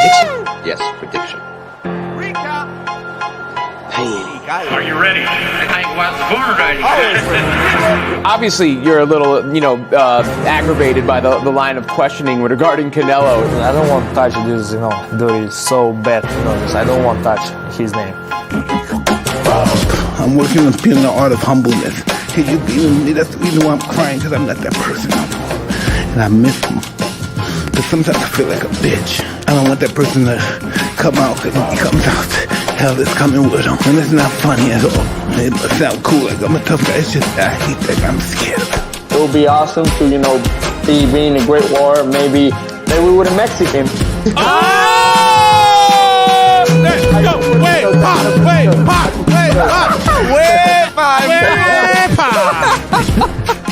Prediction? Yes, prediction. Recap. Are you ready? I was born ready. Obviously, you're a little, aggravated by the line of questioning regarding Canelo. I don't want to touch this, dirty, so bad, I don't want to touch his name. I'm working on feeling the art of humbleness. Can you be with me? That's the reason why I'm crying, because I'm not that person no more. And I miss him. But sometimes I feel like a bitch. I don't want that person to come out, because when he comes out, hell is coming with him. And it's not funny at all. It must sound cool, like I'm a tough guy. It's just, I hate that I'm scared. It would be awesome to, be being a great war, maybe with a Mexican.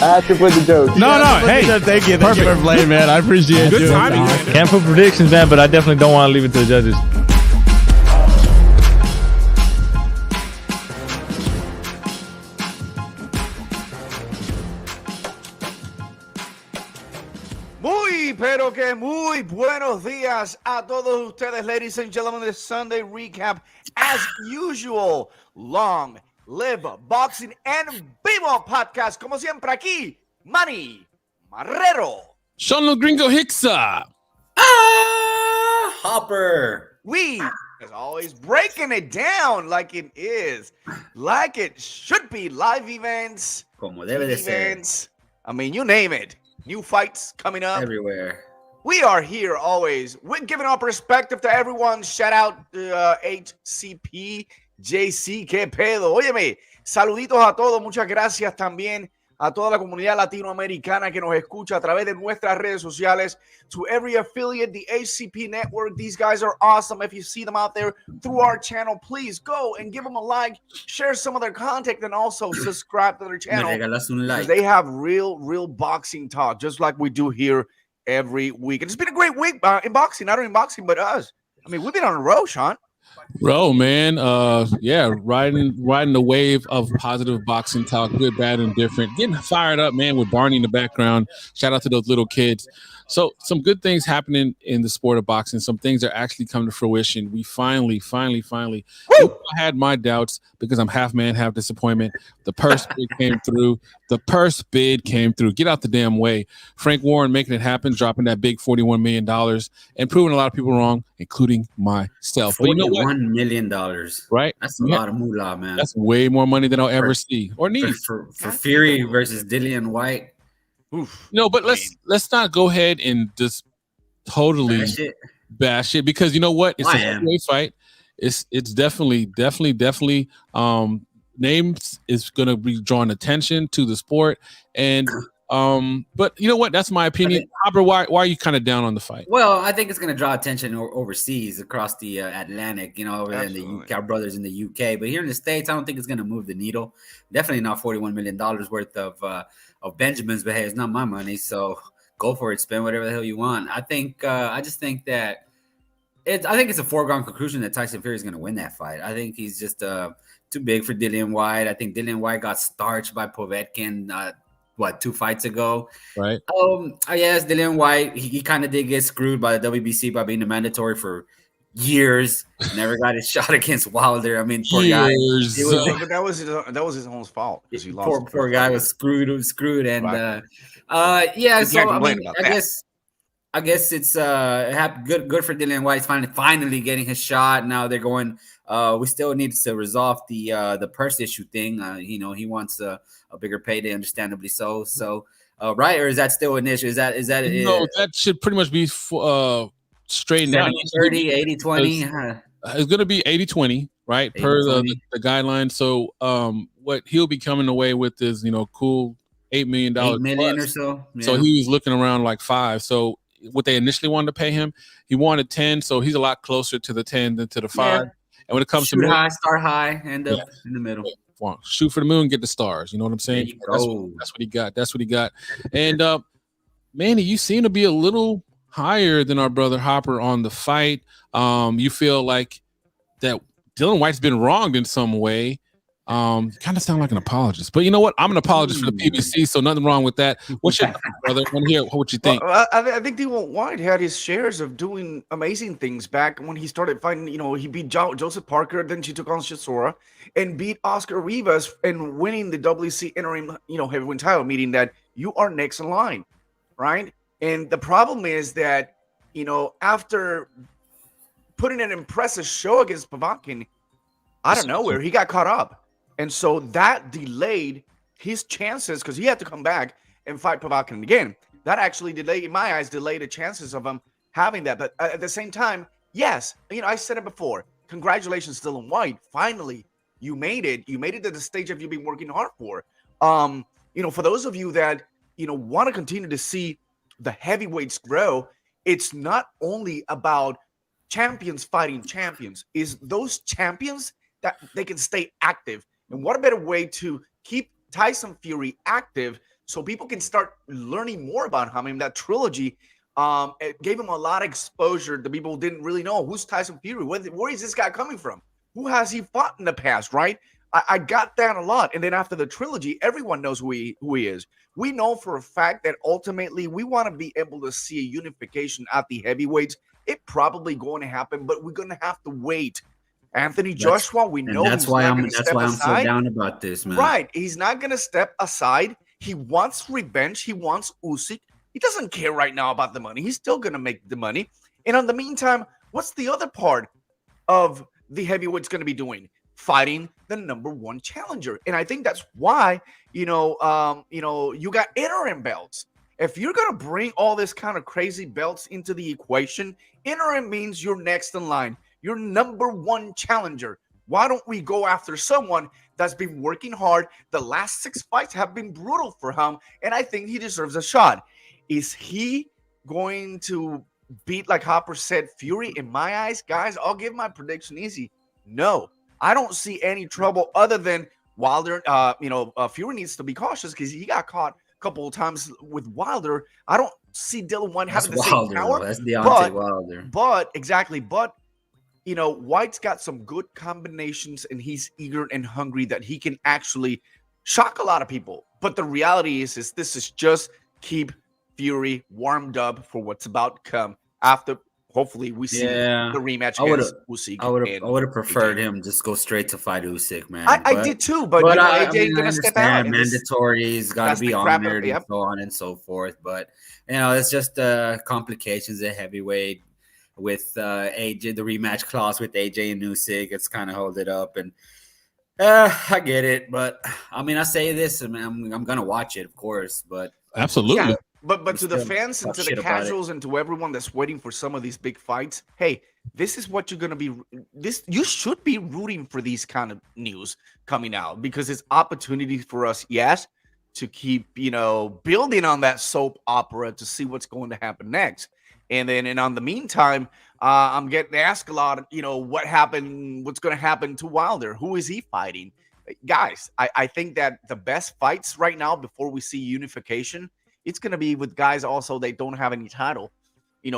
I have to put the joke. No, hey. Thank you for playing, man. I appreciate Good you. timing, man. Can't put predictions, man, but I definitely don't want to leave it to the judges. Pero que muy buenos días a todos ustedes, ladies and gentlemen. This Sunday recap, as usual, Longliveboxing EnVivo podcast. Como siempre aquí, Manny Marrero. Sean Los Gringo Hicksa. Hopper. We, as always, breaking it down like it is, like it should be. Live events, Como debe de ser. I mean, you name it. New fights coming up Everywhere. We are here always. We're giving our perspective to everyone. Shout out to HCP, JC, que pedo. Óyeme, saluditos a todos. Muchas gracias también a toda la comunidad latinoamericana que nos escucha a través de nuestras redes sociales. To every affiliate, the HCP network. These guys are awesome. If you see them out there through our channel, please go and give them a like, share some of their content, and also subscribe to their channel. Like. They have real boxing talk, just like we do here every week. And it's been a great week in boxing, not only in boxing, but us. I mean, we've been on a roll, Sean. Bro, man. Riding the wave of positive boxing talk, good, bad, and different. Getting fired up, man, with Barney in the background. Shout out to those little kids. So some good things happening in the sport of boxing. Some things are actually come to fruition. We finally. I had my doubts because I'm half man, half disappointment. The purse bid came through. Get out the damn way. Frank Warren making it happen, dropping that big $41 million and proving a lot of people wrong, including myself. But you know what? $41 million. Right? That's a lot of moolah, man. That's way more money than I'll ever see or need. For Fury versus Dillian White. Oof. No, but let's not go ahead and just totally bash it because you know what? It's a heavyweight fight. It's definitely names is going to be drawing attention to the sport and but you know what? That's my opinion. Hopper, why are you kind of down on the fight? Well, I think it's going to draw attention overseas across the Atlantic, over there in the UK, our brothers in the UK. But here in the States, I don't think it's going to move the needle. Definitely not $41 million worth of Benjamins, but hey, it's not my money, so go for it. Spend whatever the hell you want. I think I just think that I think it's a foregone conclusion that Tyson Fury is going to win that fight. I think he's just too big for Dillian White. I think Dillian White got starched by Povetkin 2 fights ago. Right. Yes, Dillian White, he kind of did get screwed by the WBC by being a mandatory for years. Never got his shot against Wilder. I mean, poor guy. But that was his own fault. He lost. Poor guy was screwed, and right. So I mean, I guess it's good for Dillian White. He's finally getting his shot. Now they're going. We still need to resolve the purse issue thing. He wants a bigger payday, understandably so. So, right, or is that still an issue? Is that no? That should pretty much be straightened out. 70-30, 80-20. It's going to be 80-20, right? 80-20. Per the guidelines. So, what he'll be coming away with is cool $8 million. $8 million or so. Yeah. So he was looking around like 5. So what they initially wanted to pay him, he wanted 10. So he's a lot closer to the 10 than to the 5. Yeah. And when it comes Shoot to high, start high, end up in the middle. Shoot for the moon, get the stars. You know what I'm saying? That's what he got. That's what he got. And Manny, you seem to be a little higher than our brother Hopper on the fight. You feel like that Dillian White's been wronged in some way. Kind of sound like an apologist, but you know what? I'm an apologist for the PBC, so nothing wrong with that. What's your brother? I want to hear what you think. Well, I think Devon White had his shares of doing amazing things back when he started fighting. He beat Joseph Parker, then she took on Chisora and beat Oscar Rivas and winning the WC interim, heavyweight title, meaning that you are next in line, right? And the problem is that, after putting an impressive show against Povetkin, out of nowhere, he got caught up. And so that delayed his chances because he had to come back and fight Povetkin again. That actually delayed, in my eyes, delayed the chances of him having that. But at the same time, yes, I said it before. Congratulations, Dylan White. Finally, you made it. You made it to the stage that you've been working hard for. For those of you that, want to continue to see the heavyweights grow, it's not only about champions fighting champions. Is those champions that they can stay active. And what a better way to keep Tyson Fury active so people can start learning more about him. I mean, that trilogy it gave him a lot of exposure to people who didn't really know who's Tyson Fury. Where is this guy coming from? Who has he fought in the past, right? I got that a lot. And then after the trilogy, everyone knows who he is. We know for a fact that ultimately we want to be able to see a unification at the heavyweights. It's probably going to happen, but we're going to have to wait. Anthony Joshua, we know that's why I'm so down about this, man. Right. He's not going to step aside. He wants revenge. He wants Usyk. He doesn't care right now about the money. He's still going to make the money. And in the meantime, what's the other part of the heavyweights going to be doing? Fighting the number one challenger. And I think that's why, you got interim belts. If you're going to bring all this kind of crazy belts into the equation, interim means you're next in line. You're number one challenger. Why don't we go after someone that's been working hard? The last 6 fights have been brutal for him, and I think he deserves a shot. Is he going to beat, like Hopper said, Fury? In my eyes, guys, I'll give my prediction easy. No, I don't see any trouble other than Wilder. Fury needs to be cautious because he got caught a couple of times with Wilder. I don't see Dylan White having the same power. That's Deontay Wilder. But White's got some good combinations, and he's eager and hungry that he can actually shock a lot of people. But the reality is this is just keep Fury warmed up for what's about to come after. Hopefully, we see the rematch against Usyk. I would have preferred him just go straight to fight Usyk, man. I did too, but AJ gonna step out. Mandatory's got to be honored and so on and so forth. But it's just complications at heavyweight with AJ, the rematch clause with AJ and Usyk. It's kind of hold it up, and I get it. But I mean, I say this, I'm gonna watch it, of course. But absolutely. Yeah. But to the fans and to the casuals and to everyone that's waiting for some of these big fights, hey, this is what you're going to be. You should be rooting for these kind of news coming out because it's opportunities for us, yes, to keep, building on that soap opera to see what's going to happen next. And on the meantime, I'm getting asked a lot, what happened, what's going to happen to Wilder? Who is he fighting? Guys, I think that the best fights right now before we see unification, it's going to be with guys also they don't have any title.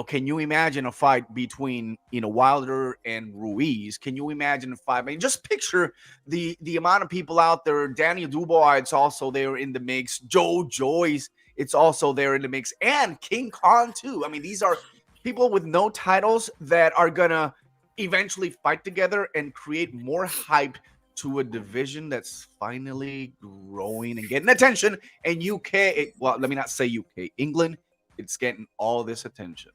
Can you imagine a fight between, Wilder and Ruiz? Can you imagine a fight? I mean, just picture the amount of people out there. Daniel Dubois, it's also there in the mix. Joe Joyce, it's also there in the mix. And King Khan, too. I mean, these are people with no titles that are going to eventually fight together and create more hype to a division that's finally growing and getting attention. And let me not say UK, England, it's getting all this attention.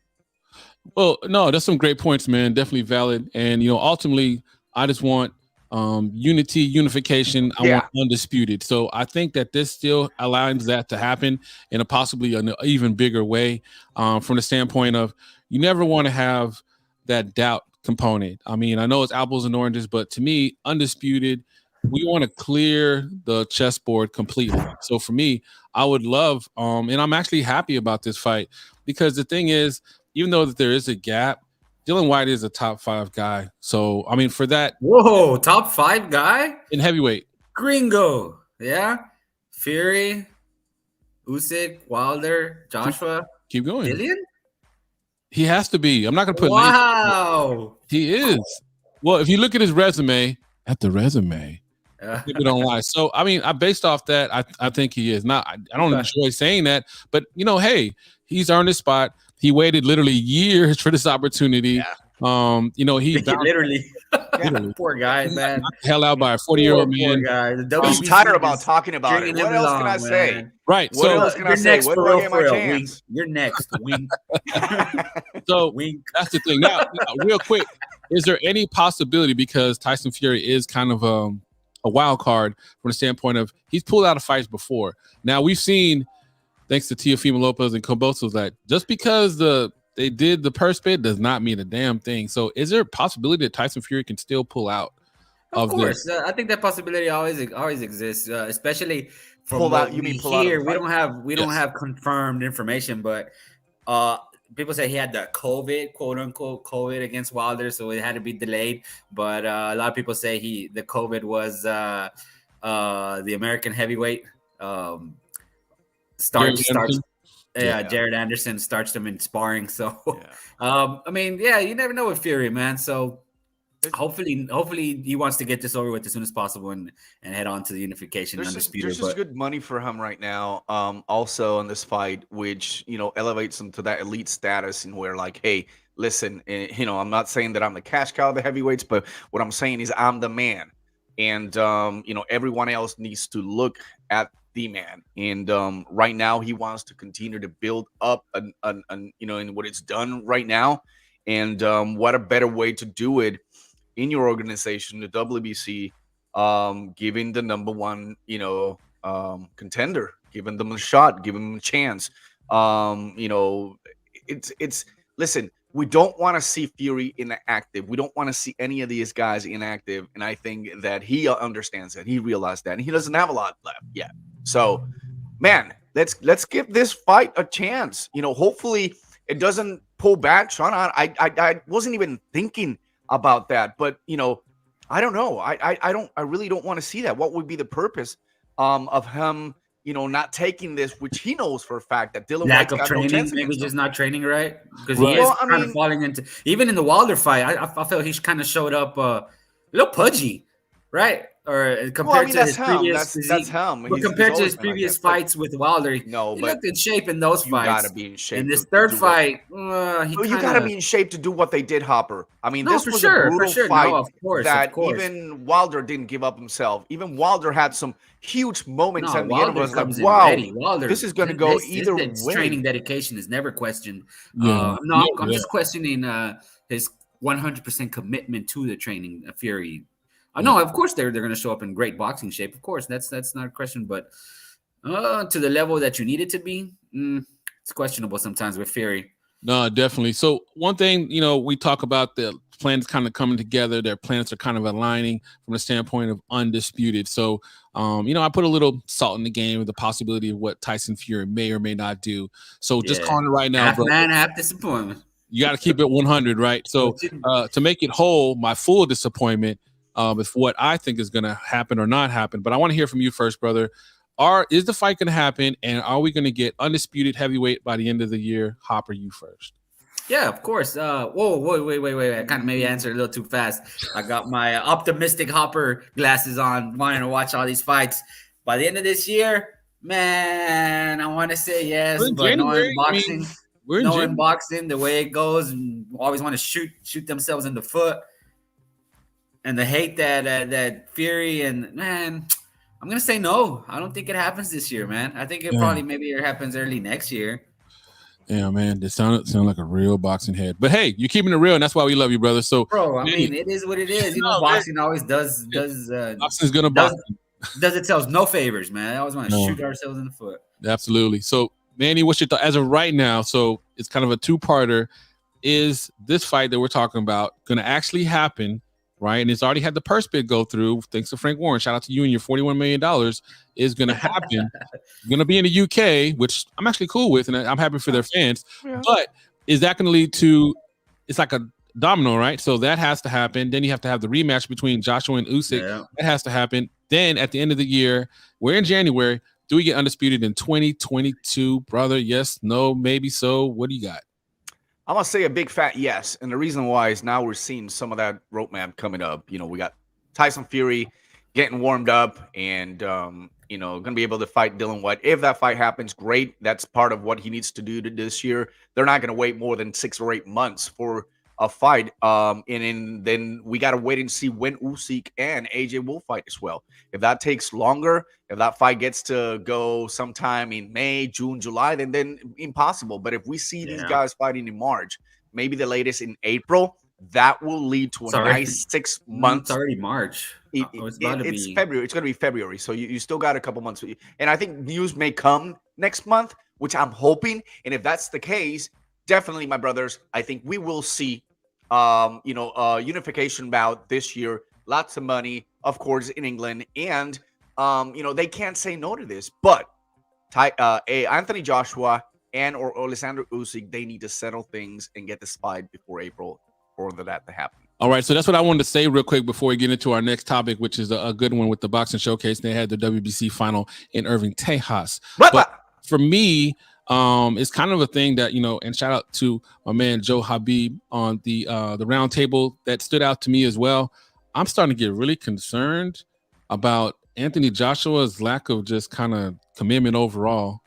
Well, no, that's some great points, man. Definitely valid. And, ultimately, I just want unification. I want undisputed. So I think that this still allows that to happen in a possibly an even bigger way from the standpoint of you never want to have that doubt component. I mean, I know it's apples and oranges, but to me, undisputed, we want to clear the chessboard completely. So for me, I would love, and I'm actually happy about this fight because the thing is, even though that there is a gap, Dylan White is a top 5 guy. So, I mean, for that. Whoa, top 5 guy? In heavyweight. Gringo. Yeah. Fury, Usyk, Wilder, Joshua. Keep going. Dillian? He has to be. I'm not going to put. Wow. He is. Well, if you look at his resume, People don't lie. So I mean, based off that, I think he is. Not I don't enjoy saying that, but hey, he's earned his spot. He waited literally years for this opportunity. Yeah. He literally. Poor guy, man. Hell out by a 40-year-old man. Guy. I'm tired about talking about it. What else can I say? Right. What else can I say? What do I get my chance? You're next. Wink. So that's the thing. Now, real quick, is there any possibility, because Tyson Fury is kind of a wild card from the standpoint of he's pulled out of fights before. Now we've seen, thanks to Teofimo Lopez and Kambosos, that just because they did the purse bid does not mean a damn thing. So is there a possibility that Tyson Fury can still pull out? Of course. I think that possibility always exists, especially from pull what out. You mean pull here. out? We don't have confirmed information, but people say he had the COVID, quote unquote COVID against Wilder, so it had to be delayed. But a lot of people say the COVID was the American heavyweight Jared Anderson starched him in sparring. So I mean, you never know with Fury, man. So hopefully he wants to get this over with as soon as possible and head on to the unification. There's just good money for him right now. Also on this fight, which elevates him to that elite status, and where like, hey, listen, I'm not saying that I'm the cash cow of the heavyweights, but what I'm saying is I'm the man, and everyone else needs to look at the man. And right now he wants to continue to build up in what it's done right now. And what a better way to do it in your organization, the WBC, giving the number one, contender, giving them a shot, giving them a chance. Listen, we don't want to see Fury inactive. We don't want to see any of these guys inactive. And I think that he understands that. He realized that. And he doesn't have a lot left yet. So, man, let's give this fight a chance. Hopefully it doesn't pull back. Sean, I wasn't even thinking about that. But, I don't know. I really don't want to see that. What would be the purpose of him not taking this, which he knows for a fact that Dylan lack White's of got training, no chance maybe just not training right, because he is kind of falling into, even in the Wilder fight. I felt he kind of showed up a little pudgy, right? Or compared to his previous physique. That's him. But compared to his previous fights with Wilder, he looked in shape in those fights. You gotta be in shape. In this third fight, you gotta be in shape to do what they did, Hopper. I mean, this was a brutal fight that even Wilder didn't give up himself. Even Wilder had some huge moments at the end. Was like, wow, this is going to go either way. Training dedication is never questioned. I'm just questioning his 100% commitment to the training. Fury. No, of course they're going to show up in great boxing shape. Of course, that's not a question. But to the level that you need it to be, it's questionable sometimes with Fury. No, definitely. So one thing, we talk about the plans kind of coming together. Their plans are kind of aligning from the standpoint of undisputed. So, I put a little salt in the game with the possibility of what Tyson Fury may or may not do. So just calling it right now, half bro. Man, half disappointment. You got to keep it 100, right? So to make it whole, my full disappointment is what I think is going to happen or not happen. But I want to hear from you first, brother. Is the fight going to happen, and are we going to get undisputed heavyweight by the end of the year? Hopper, you first. Yeah, of course. Whoa, wait. I kind of maybe answered a little too fast. I got my optimistic Hopper glasses on, wanting to watch all these fights. By the end of this year, man, I want to say yes, but knowing boxing, boxing, the way it goes, and always want to shoot themselves in the foot. And the hate that Fury, and man, I'm gonna say no. I don't think it happens this year, man. I think it maybe happens early next year. Yeah, man, this sound like a real boxing head. But hey, you're keeping it real, and that's why we love you, brother. So, bro, I mean, it is what it is. Boxing always does. Boxing's gonna box. Does itself no favors, man. I always want to shoot ourselves in the foot. Absolutely. So, Manny, what's your thought as of right now? So it's kind of a two-parter. Is this fight that we're talking about going to actually happen? Right, and it's already had the purse bid go through. Thanks to Frank Warren. Shout out to you and your $41 million is going to happen. Going to be in the UK, which I'm actually cool with, and I'm happy for their fans. Yeah. But is that going to lead to? It's like a domino, right? So that has to happen. Then you have to have the rematch between Joshua and Usyk. Yeah. That has to happen. Then at the end of the year, we're in January. Do we get undisputed in 2022, brother? Yes, no, maybe so. What do you got? I'm going to say a big fat yes. And the reason why is now we're seeing some of that roadmap coming up. We got Tyson Fury getting warmed up and, going to be able to fight Dylan White. If that fight happens, great. That's part of what he needs to do this year. They're not going to wait more than 6 or 8 months for a fight. Then we got to wait and see when Usyk and AJ will fight as well. If that takes longer, if that fight gets to go sometime in May, June, July, then impossible. But if we see these guys fighting in March, maybe the latest in April, that will lead to a nice 6 months. It's already March. It's February. It's going to be February. So you still got a couple months. And I think news may come next month, which I'm hoping. And if that's the case, definitely, my brothers, I think we will see, a unification bout this year. Lots of money, of course, in England. And, they can't say no to this. But Anthony Joshua or Alexander Usyk, they need to settle things and get this fight before April for that to happen. All right, so that's what I wanted to say real quick before we get into our next topic, which is a good one with the boxing showcase. They had the WBC final in Irving, Texas. But for me, it's kind of a thing that, and shout out to my man Joe Habib on the round table that stood out to me as well. I'm starting to get really concerned about Anthony Joshua's lack of just kind of commitment overall.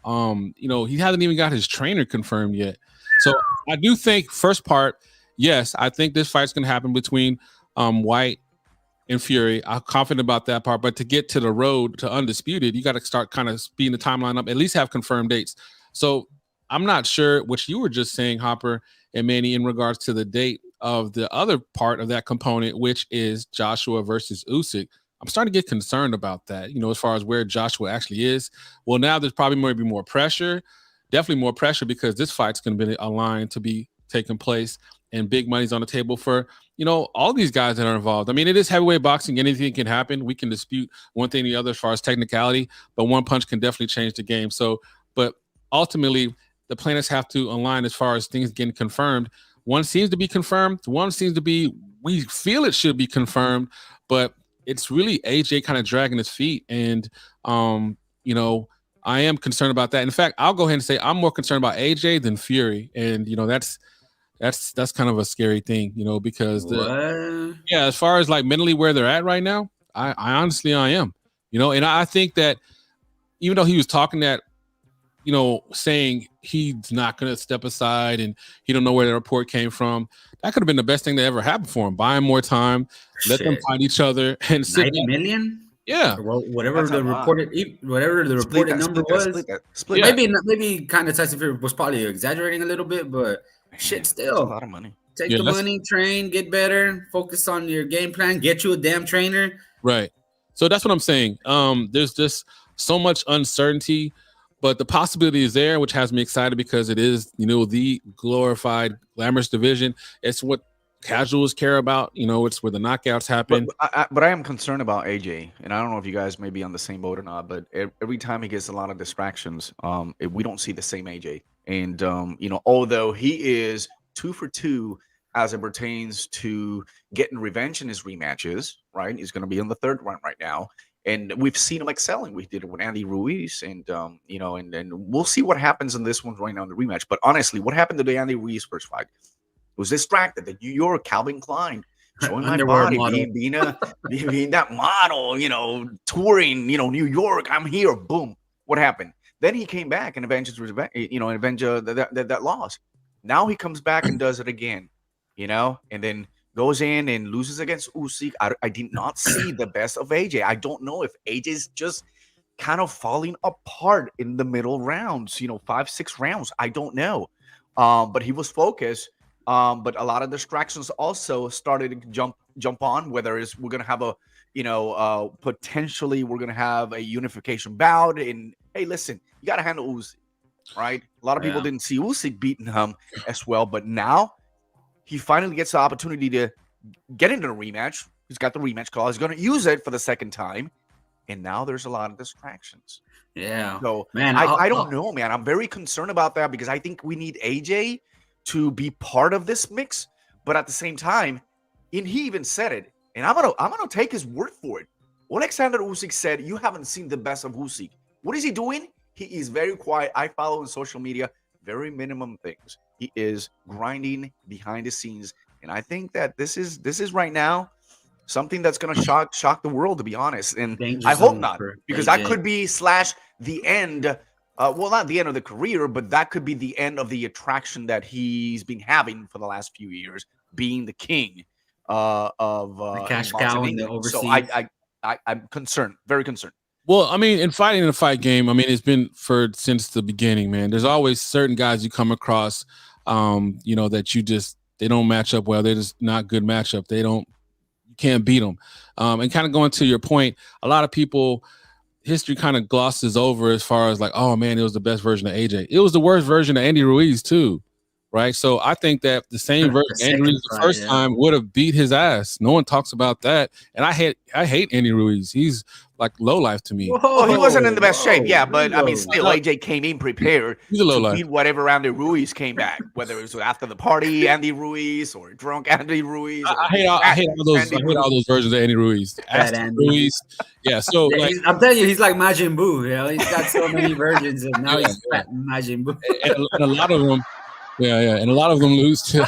He hasn't even got his trainer confirmed yet. So I do think first part, yes, I think this fight's going to happen between White and Fury. I'm confident about that part. But to get to the road to undisputed, you got to start kind of speeding the timeline up, at least have confirmed dates. So I'm not sure what you were just saying, Hopper and Manny, in regards to the date of the other part of that component, which is Joshua versus Usyk. I'm starting to get concerned about that, as far as where Joshua actually is. Well, now there's probably going to be more pressure, definitely more pressure, because this fight's going to be aligned to be taking place and big money's on the table for, all these guys that are involved. I mean, it is heavyweight boxing. Anything can happen. We can dispute one thing or the other as far as technicality, but one punch can definitely change the game. So, but ultimately, the planets have to align as far as things getting confirmed. One seems to be confirmed. One seems to be, we feel it should be confirmed, but it's really AJ kind of dragging his feet. And, I am concerned about that. In fact, I'll go ahead and say I'm more concerned about AJ than Fury. And, that's kind of a scary thing, because as far as like mentally where they're at right now, I honestly am, and I think that even though he was talking that, saying he's not going to step aside and he don't know where the report came from, that could have been the best thing that ever happened for him. Buy him more time, let them find each other, and 90 million. Yeah, well, whatever the reported number was. Maybe kind of Tyson Fury was probably exaggerating a little bit, but shit, still that's a lot of money. Take the money, train, get better, focus on your game plan, get you a damn trainer. Right. So that's what I'm saying. There's just so much uncertainty, but the possibility is there, which has me excited because it is, the glorified, glamorous division. It's what casuals care about. It's where the knockouts happen. But I am concerned about AJ, and I don't know if you guys may be on the same boat or not, but every time he gets a lot of distractions, we don't see the same AJ. And, although he is 2 for 2 as it pertains to getting revenge in his rematches, right? He's going to be on the 3rd run right now. And we've seen him excelling. We did it with Andy Ruiz, and and we'll see what happens in this one right now in the rematch. But honestly, what happened to the Andy Ruiz first fight? It was distracted. That you're Calvin Klein, showing my body, being that model, touring, New York. I'm here. Boom. What happened? Then he came back and avenged that loss. Now he comes back and does it again, and then goes in and loses against Usyk. I did not see the best of AJ. I don't know if AJ's just kind of falling apart in the middle rounds, 5-6 rounds. I don't know. But he was focused. But a lot of distractions also started to jump on, whether it's we're going to have potentially we're going to have a unification bout. And hey, listen, you got to handle Usyk, right? A lot of people didn't see Usyk beating him as well, but now he finally gets the opportunity to get into the rematch. He's got the rematch clause. He's going to use it for the 2nd time. And now there's a lot of distractions. Yeah. So, man, I don't know, man. I'm very concerned about that because I think we need AJ to be part of this mix. But at the same time, and he even said it, and I'm gonna take his word for it. Alexander Usyk said, you haven't seen the best of Usyk. What is he doing? He is very quiet. I follow on social media, very minimum things. He is grinding behind the scenes. And I think that this is right now something that's going to shock the world, to be honest. And Danger I hope zone not, for because AJ. that could be the end. Well, not the end of the career, but that could be the end of the attraction that he's been having for the last few years, being the king of the cash boxing cow in in the England. overseas. So I'm concerned, very concerned. Well, I mean, in the fight game, I mean, it's been since the beginning, man. There's always certain guys you come across, that they don't match up well. They're just not good matchup. You can't beat them. And kind of going to your point, a lot of people, history kind of glosses over as far as like, oh man, it was the best version of AJ. It was the worst version of Andy Ruiz too, right? So I think that the same version of Andy Ruiz the first time would have beat his ass. No one talks about that. And I hate Andy Ruiz. He's like low life to me. Whoa, he wasn't in the best shape, but I mean, still, AJ came in prepared to beat whatever Andy Ruiz came back, whether it was after the party Andy Ruiz or drunk Andy Ruiz. I hate all those versions of Andy Ruiz. Ruiz. Yeah, so I'm telling you, he's like Majin Buu. You know, he's got so many versions, and now he's Majin Buu. And a lot of them, and a lot of them lose to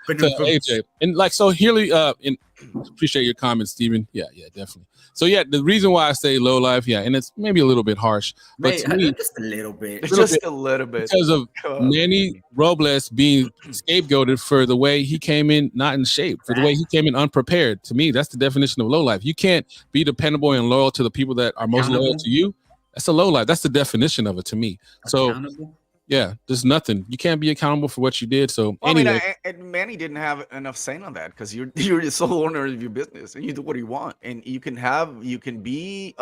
AJ. And like so, Healy, appreciate your comments, Steven. Yeah, definitely. So the reason why I say low life, and it's maybe a little bit harsh, but to me, just a little bit, because of Manny Robles being scapegoated for the way he came in not in shape, for the way he came in unprepared. To me, that's the definition of low life. You can't be dependable and loyal to the people that are most loyal to you. That's a low life. That's the definition of it to me. So. Yeah, there's nothing. You can't be accountable for what you did. So anyway, and Manny didn't have enough say on that because you're the sole owner of your business and you do what you want, and you can be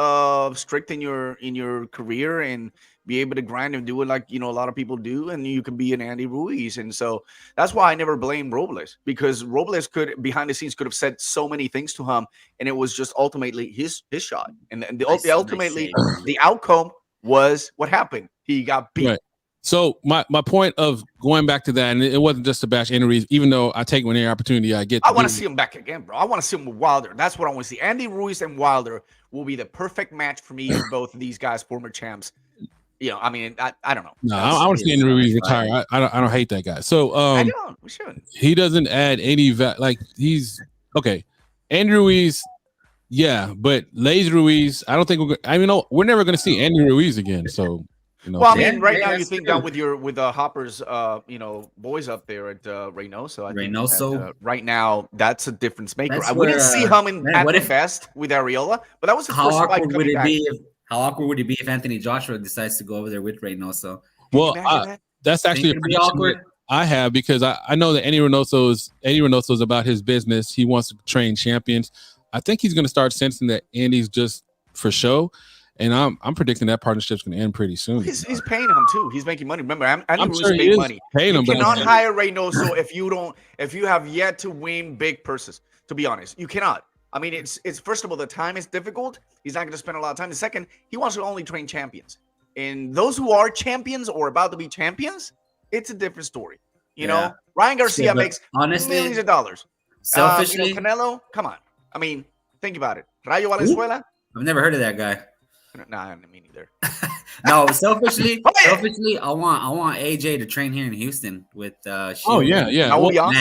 strict in your career and be able to grind and do it like a lot of people do, and you can be an Andy Ruiz. And so that's why I never blame Robles, because Robles could behind the scenes could have said so many things to him, and it was just ultimately his shot, and ultimately the outcome was what happened. He got beat. Right. So my point of going back to that, and it wasn't just to bash Andy Ruiz, even though I take when any opportunity I get. I want to see him back again, bro. I want to see him with Wilder. That's what I want to see. Andy Ruiz and Wilder will be the perfect match for me. Both of these guys, former champs. I mean, I don't know. No, I want to see Andy Ruiz retire. I don't hate that guy. So I don't. We shouldn't. He doesn't add any he's okay. Andy Ruiz, but Lays Ruiz, I don't think we're never going to see Andy Ruiz again. So. Well, I mean, right now you think that with the Hoppers, boys up there at Reynoso. I think right now that's a difference maker. We didn't see him at the fest with Ariola, but that was the first fight coming back. How awkward would it be if Anthony Joshua decides to go over there with Reynoso? Well, that's actually a pretty awkward. I have, because I know that Eddie Reynoso's about his business. He wants to train champions. I think he's going to start sensing that Andy's just for show. And I'm predicting that partnership's going to end pretty soon. He's paying him too. He's making money. Remember, Andy Ruiz makes money. You cannot hire Reynoso if you have yet to win big purses. To be honest, you cannot. I mean, it's first of all, the time is difficult. He's not going to spend a lot of time. The second, he wants to only train champions, and those who are champions or about to be champions, it's a different story. You know, Ryan Garcia makes millions of dollars. Selfishly, Canelo, come on. I mean, think about it. Rayo Valenzuela. I've never heard of that guy. Nah, me neither. No, selfishly, I want AJ to train here in Houston with. That would be awesome.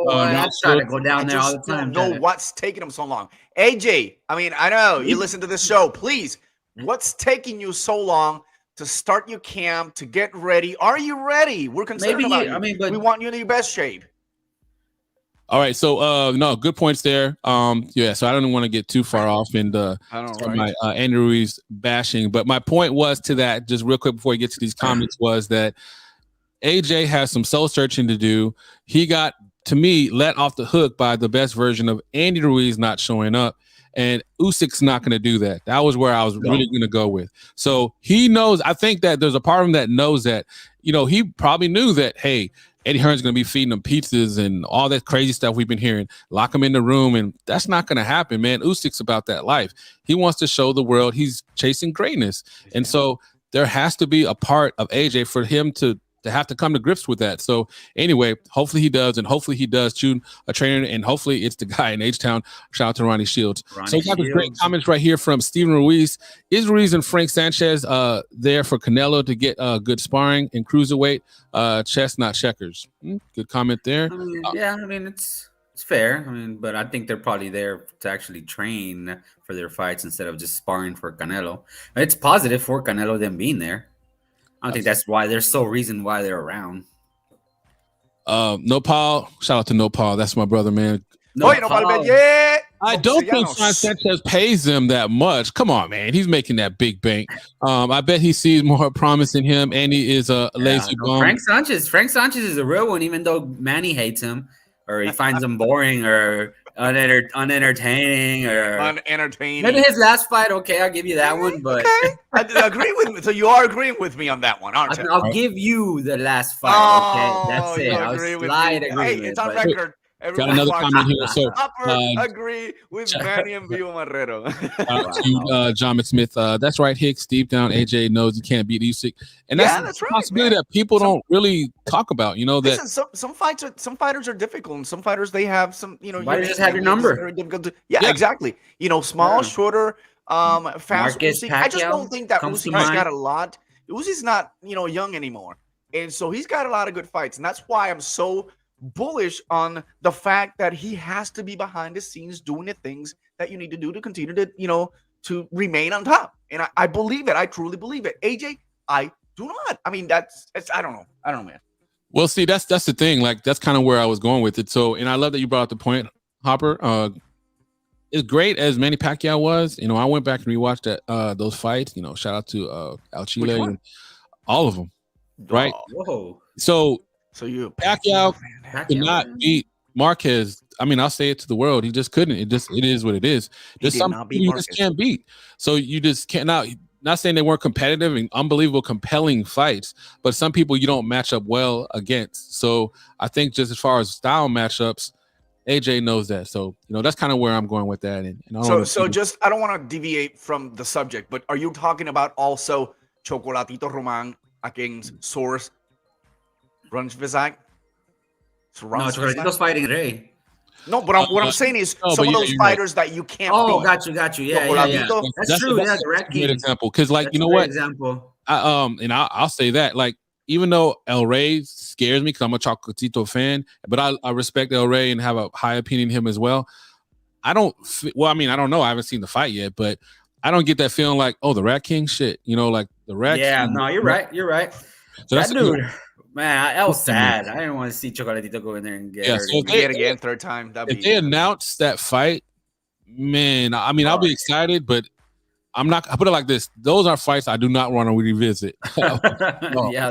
I try to go down there all the time. Don't know what's taking him so long. AJ, I mean, I know you listen to this show. Please, what's taking you so long to start your camp, to get ready? Are you ready? We're concerned about you. I mean, but we want you in your best shape. All right, so no, good points there. So I don't want to get too far off in my Andy Ruiz bashing, but my point was to that, just real quick before we get to these comments, was that AJ has some soul searching to do. He got, to me, let off the hook by the best version of Andy Ruiz not showing up, and Usyk's not going to do that. That was where I was really going to go with. So he knows. I think that there's a part of him that knows that. He probably knew that. Hey, Eddie Hearn's going to be feeding them pizzas and all that crazy stuff we've been hearing. Lock him in the room, and that's not going to happen, man. Usyk's about that life. He wants to show the world he's chasing greatness. And so there has to be a part of AJ for him to have to come to grips with that. So anyway, hopefully he does, and hopefully he does choose a trainer, and hopefully it's the guy in H-Town. Shout out to Ronnie Shields. So we got some great comments right here from Steven Ruiz. Is Ruiz and Frank Sanchez there for Canelo to get good sparring in cruiserweight? Chess, not checkers. Good comment there. I mean, it's It's fair. I mean, but I think they're probably there to actually train for their fights instead of just sparring for Canelo. It's positive for Canelo them being there. I don't think that's why there's so reason why they're around. No Paul, shout out to No Paul. That's my brother, man. No, I don't think Sanchez pays him that much. Come on, man. He's making that big bank. I bet he sees more promise in him, and he is a lazy bum. Frank Sanchez is a real one, even though Manny hates him or he finds him boring or unentertaining or unentertaining. Maybe his last fight, okay, I'll give you that one, but I agree with me. So you are agreeing with me on that one, aren't you? I'll give you the last fight. Okay, that's it. I'll slide agreement. Hey, it's on record. Got another comment here. So, agree with Manny and EnVivo Marrero. John McSmith. That's right, Hicks. Deep down, AJ knows you can't beat Usyk, and that's a possibility that people don't really talk about. You know that some fighters are difficult, and some fighters they have some. You know, why just have your number? Very difficult to, exactly. You know, small, shorter, fast. Usyk. I just don't think that Usyk has got a lot. Usyk's not young anymore, and so he's got a lot of good fights, and that's why I'm so bullish on the fact that he has to be behind the scenes doing the things that you need to do to continue to to remain on top. And I believe it. I truly believe it. AJ, I do not. I mean, I don't know, man. Well, see, that's the thing. Like, that's kind of where I was going with it. So, and I love that you brought up the point, Hopper. As great as Manny Pacquiao was, I went back and rewatched those fights. Shout out to Al Chile and all of them. Right. Whoa. So you Pacquiao could not beat Marquez. I mean, I'll say it to the world. He just couldn't. It is what it is. There's some people you just can't beat. So you just cannot. Not saying they weren't competitive and unbelievable, compelling fights, but some people you don't match up well against. So I think just as far as style matchups, AJ knows that. So that's kind of where I'm going with that. And I don't want to deviate from the subject, but are you talking about also Chocolatito Roman against Source? Runchvizak? No, Chocolatito's fighting Rey. No, but what I'm saying is some of those fighters that you can't beat. Got you. Yeah. That's true. That's a great example. Because, like, you know what? Example. I'll say that. Like, even though El Rey scares me because I'm a Chocolatito fan, but I respect El Rey and have a high opinion of him as well. I don't know. I haven't seen the fight yet, but I don't get that feeling like, the Rat King shit. Like the Rat King. No, you're right. So that dude... Man, that was sad. I didn't want to see Chocolatito go in there and get hurt. So again, third time. If they announce that fight, man, I mean, I'll be excited, but I'm not. I put it like this: those are fights I do not want to revisit. Yeah,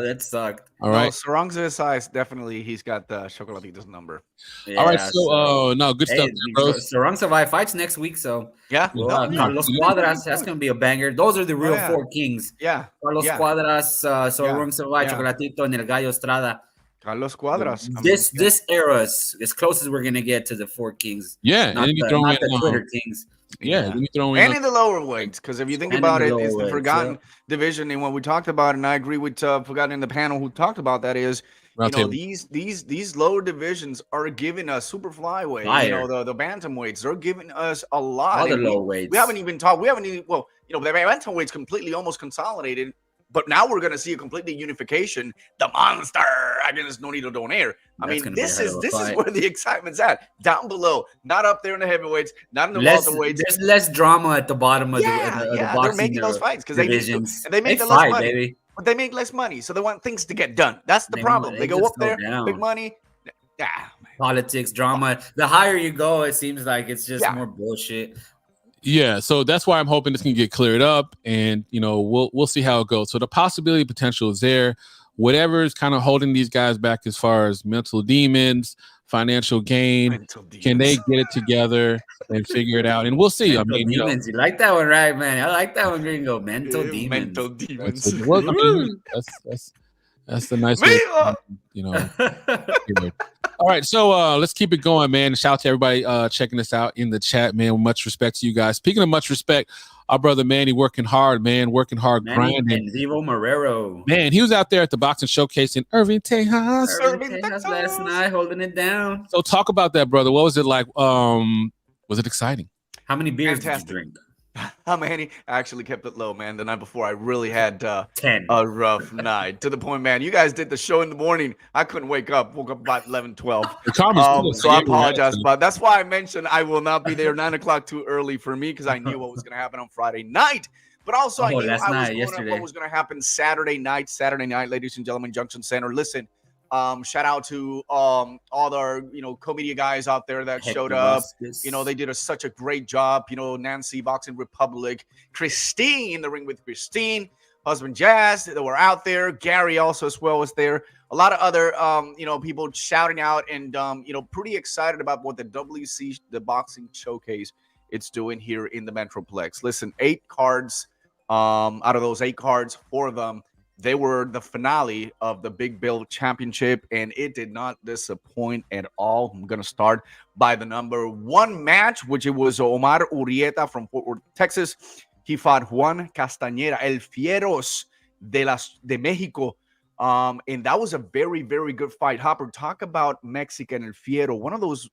that sucked. All right, Sarang's size definitely. He's got the Chocolatito's number. Yeah, all right, so good stuff, bro. Sarang survive fights next week, so Carlos Cuadras, that's gonna be a banger. Those are the real four kings. Yeah, Carlos Cuadras, Sarang survive, Chocolatito, and El Gallo Estrada. Carlos Cuadras. This era is as close as we're gonna get to the four kings. Yeah, not the Twitter kings. Yeah, and in the lower weights, because if you think about it, it's the forgotten division. And when we talked about it, and I agree with forgotten in the panel who talked about that is, these lower divisions are giving us super flyweight. The bantamweights, they're giving us a lot. All the low weights. We haven't even talked. The bantamweight's completely almost consolidated. But now we're going to see a completely unification. The monster against Nonito Donaire. I mean, this is where the excitement's at. Down below, not up there in the heavyweights, not in the welterweights. There's less drama at the bottom of the boxing. They're making those fights because they make less money. Baby. But they make less money, so they want things to get done. That's the problem. They go up there, big money. Politics, drama. The higher you go, it seems like it's just more bullshit. Yeah, so that's why I'm hoping this can get cleared up, and we'll see how it goes. So the possibility potential is there. Whatever is kind of holding these guys back as far as mental demons, financial gain, can they get it together and figure it out? And we'll see. Mental demons. You like that one, right, man? I like that one, Gringo. Mental demons. Mental demons. That's the nice way. All right, so let's keep it going, man. Shout out to everybody checking us out in the chat, man. Much respect to you guys. Speaking of much respect, our brother Manny working hard, grinding. EnVivo Marrero. Man, he was out there at the boxing showcase in Irving, Texas. Last night, holding it down. So talk about that, brother. What was it like? Was it exciting? How many beers did you drink? How many? I actually kept it low, man. The night before, I really had 10. a rough night. To the point, man, you guys did the show in the morning. I couldn't wake up. Woke up about 11, 12. So I apologize. But that's why I mentioned I will not be there 9 o'clock too early for me because I knew what was going to happen on Friday night. But also, I knew what was going to happen Saturday night. Saturday night, ladies and gentlemen, Junction Center. Listen, shout out to all the co-media guys out there that showed up. They did such a great job. Nancy, Boxing Republic, Christine in the ring with Christine, husband Jazz, that were out there. Gary also as well was there. A lot of other people shouting out and pretty excited about what the WC, the boxing showcase, it's doing here in the Metroplex. Listen, 8 cards. Out of those 8 cards, 4 of them, they were the finale of the Big Bill Championship, and it did not disappoint at all. I'm going to start by the number 1 match, which it was Omar Urrieta from Fort Worth, Texas. He fought Juan Castañeda, El Fieros de Mexico. And that was a very, very good fight. Hopper, talk about Mexican El Fiero, one of those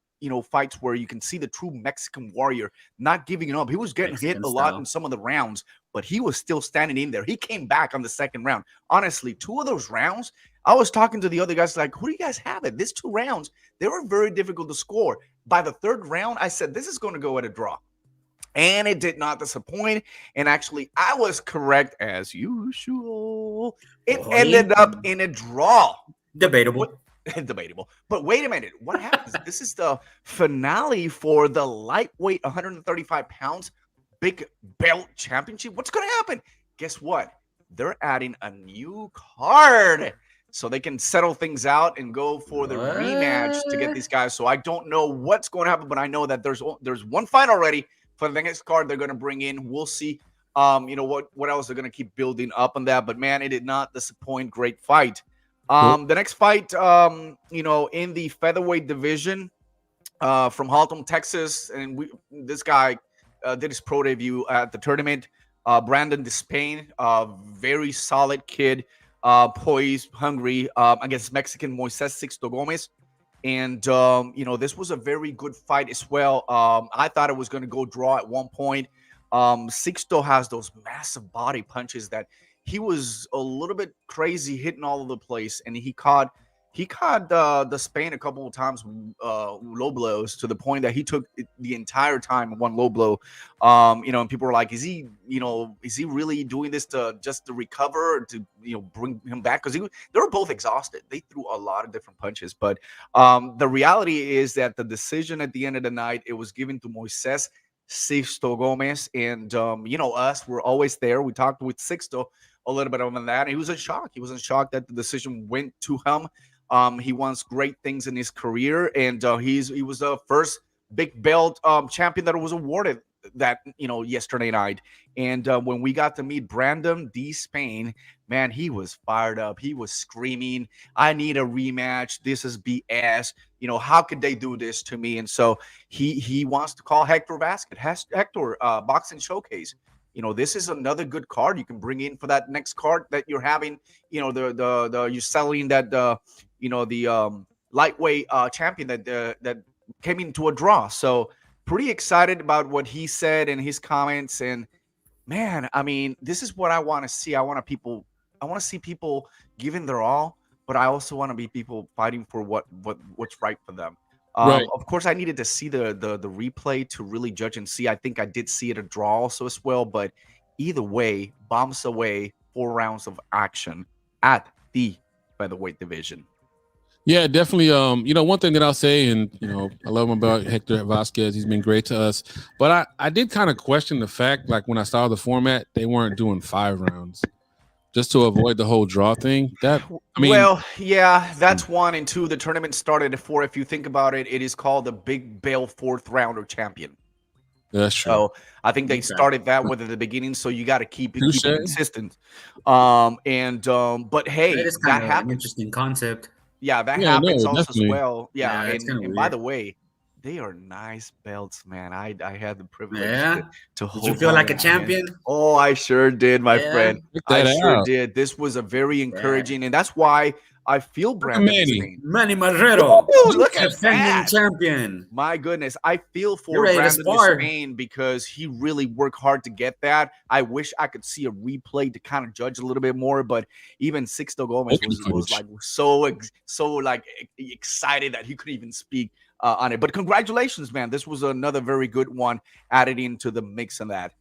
fights where you can see the true Mexican warrior not giving up. He was getting hit a lot in some of the rounds, but he was still standing in there. He came back on the second round. Honestly, 2 of those rounds, I was talking to the other guys like, who do you guys have it? These 2 rounds, they were very difficult to score. By the 3rd round, I said, this is going to go at a draw. And it did not disappoint. And actually, I was correct as usual. It ended up in a draw. Debatable. But wait a minute. What happens? This is the finale for the lightweight 135 pounds Big Belt Championship. What's going to happen? Guess what? They're adding a new card so they can settle things out and go for the rematch to get these guys. So I don't know what's going to happen, but I know that there's 1 fight already for the next card they're going to bring in. We'll see what else they're going to keep building up on that. But man, it did not disappoint. Great fight. The next fight, in the featherweight division, from Haltom, Texas, and this guy did his pro debut at the tournament. Brandon Despain, very solid kid, poised, hungry, against Mexican Moises Sixto Gomez. And, this was a very good fight as well. I thought it was going to go draw at one point. Sixto has those massive body punches that he was a little bit crazy hitting all over the place, and he caught the Spain a couple of times, low blows, to the point that he took the entire time one low blow. And people were like, is he really doing this to recover, to bring him back? Because they were both exhausted. They threw a lot of different punches, but the reality is that the decision at the end of the night, it was given to Moises Sixto Gomez, and us, we're always there. We talked with Sixto a little bit on that, and he was in shock. He was in shock that the decision went to him. He wants great things in his career, and he was the first big belt champion that was awarded that yesterday night. And when we got to meet Brandon Despain, man, he was fired up. He was screaming, "I need a rematch. This is BS. How could they do this to me?" And so he wants to call Hector Vasquez, Hector Boxing Showcase. This is another good card you can bring in for that next card that you're having. You're selling that the lightweight champion that came into a draw. So pretty excited about what he said and his comments. And man, I mean, this is what I want to see. I want to see people giving their all, but I also want to be people fighting for what's right for them. Right. Of course, I needed to see the replay to really judge and see. I think I did see it a draw also as well, but either way, bombs away, 4 rounds of action at the featherweight division. Yeah, definitely. One thing that I'll say, and I love him about Hector Vasquez. He's been great to us, but I did kind of question the fact, like when I saw the format, they weren't doing 5 rounds. Just to avoid the whole draw thing. Well, yeah, that's 1, and 2. The tournament started at 4. If you think about it, it is called the Big Bell 4th Rounder Champion. That's true. So I think they started that with at the beginning. So you got to keep it consistent. But hey, that is kind of an interesting concept. Yeah, that happens also definitely. as well. Yeah, and by the way, They are nice belts, man. I had the privilege to hold. Did you feel like a champion? Oh, I sure did, my friend. I sure out. did. This was a very encouraging, and that's why I feel Brandon Manny Marrero. Look at that. Champion. My goodness. I feel for Brandon Spain because he really worked hard to get that. I wish I could see a replay to kind of judge a little bit more, but even Sixto Gomez was like so like excited that he couldn't even speak on it. But congratulations, man. This was another very good one added into the mix of that.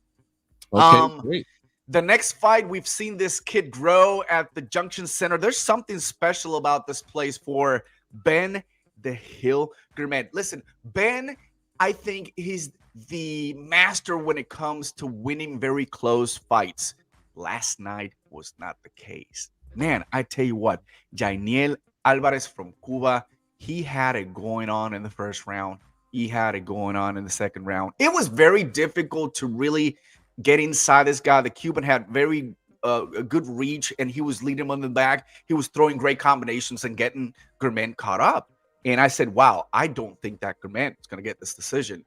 Okay, great. The next fight, we've seen this kid grow at the Junction Center. There's something special about this place for Ben the Hill Gourmet. Listen, Ben, I think he's the master when it comes to winning very close fights. Last night was not the case. Man, I tell you what, Jainiel Alvarez from Cuba, he had it going on in the first round. He had it going on in the second round. It was very difficult to really get inside this guy. The Cuban had very a good reach, and he was leading him on the back. He was throwing great combinations and getting Gourmet caught up. And I said, wow, I don't think that Gourmet is going to get this decision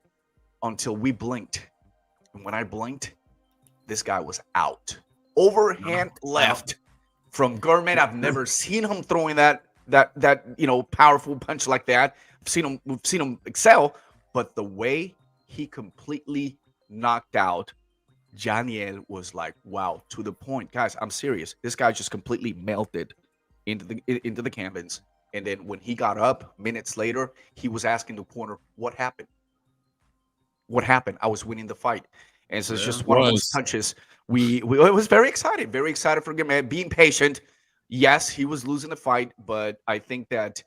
until we blinked. And when I blinked, this guy was out. Overhand left from Gourmet. I've never seen him throwing that powerful punch like that. We've seen him excel, but the way he completely knocked out Janiel was like, wow, to the point. Guys, I'm serious. This guy just completely melted into the canvas. And then when he got up minutes later, he was asking the corner, what happened? What happened? I was winning the fight. And so it's just one of those punches. We was very excited for him, being patient. Yes, he was losing the fight, but I think that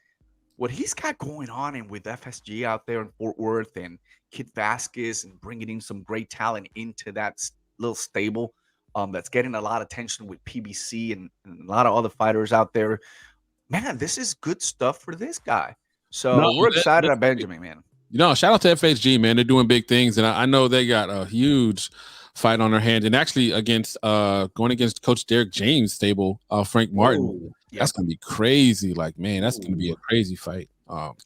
what he's got going on and with FSG out there in Fort Worth and Kid Vasquez and bringing in some great talent into that little stable that's getting a lot of attention with PBC and a lot of other fighters out there. Man, this is good stuff for this guy. So we're excited at Benjamin, man. Shout out to FHG, man. They're doing big things, and I know they got a huge fight on their hands, and actually going against Coach Derek James' stable, Frank Martin. That's gonna be crazy. Like, man, that's gonna be a crazy fight.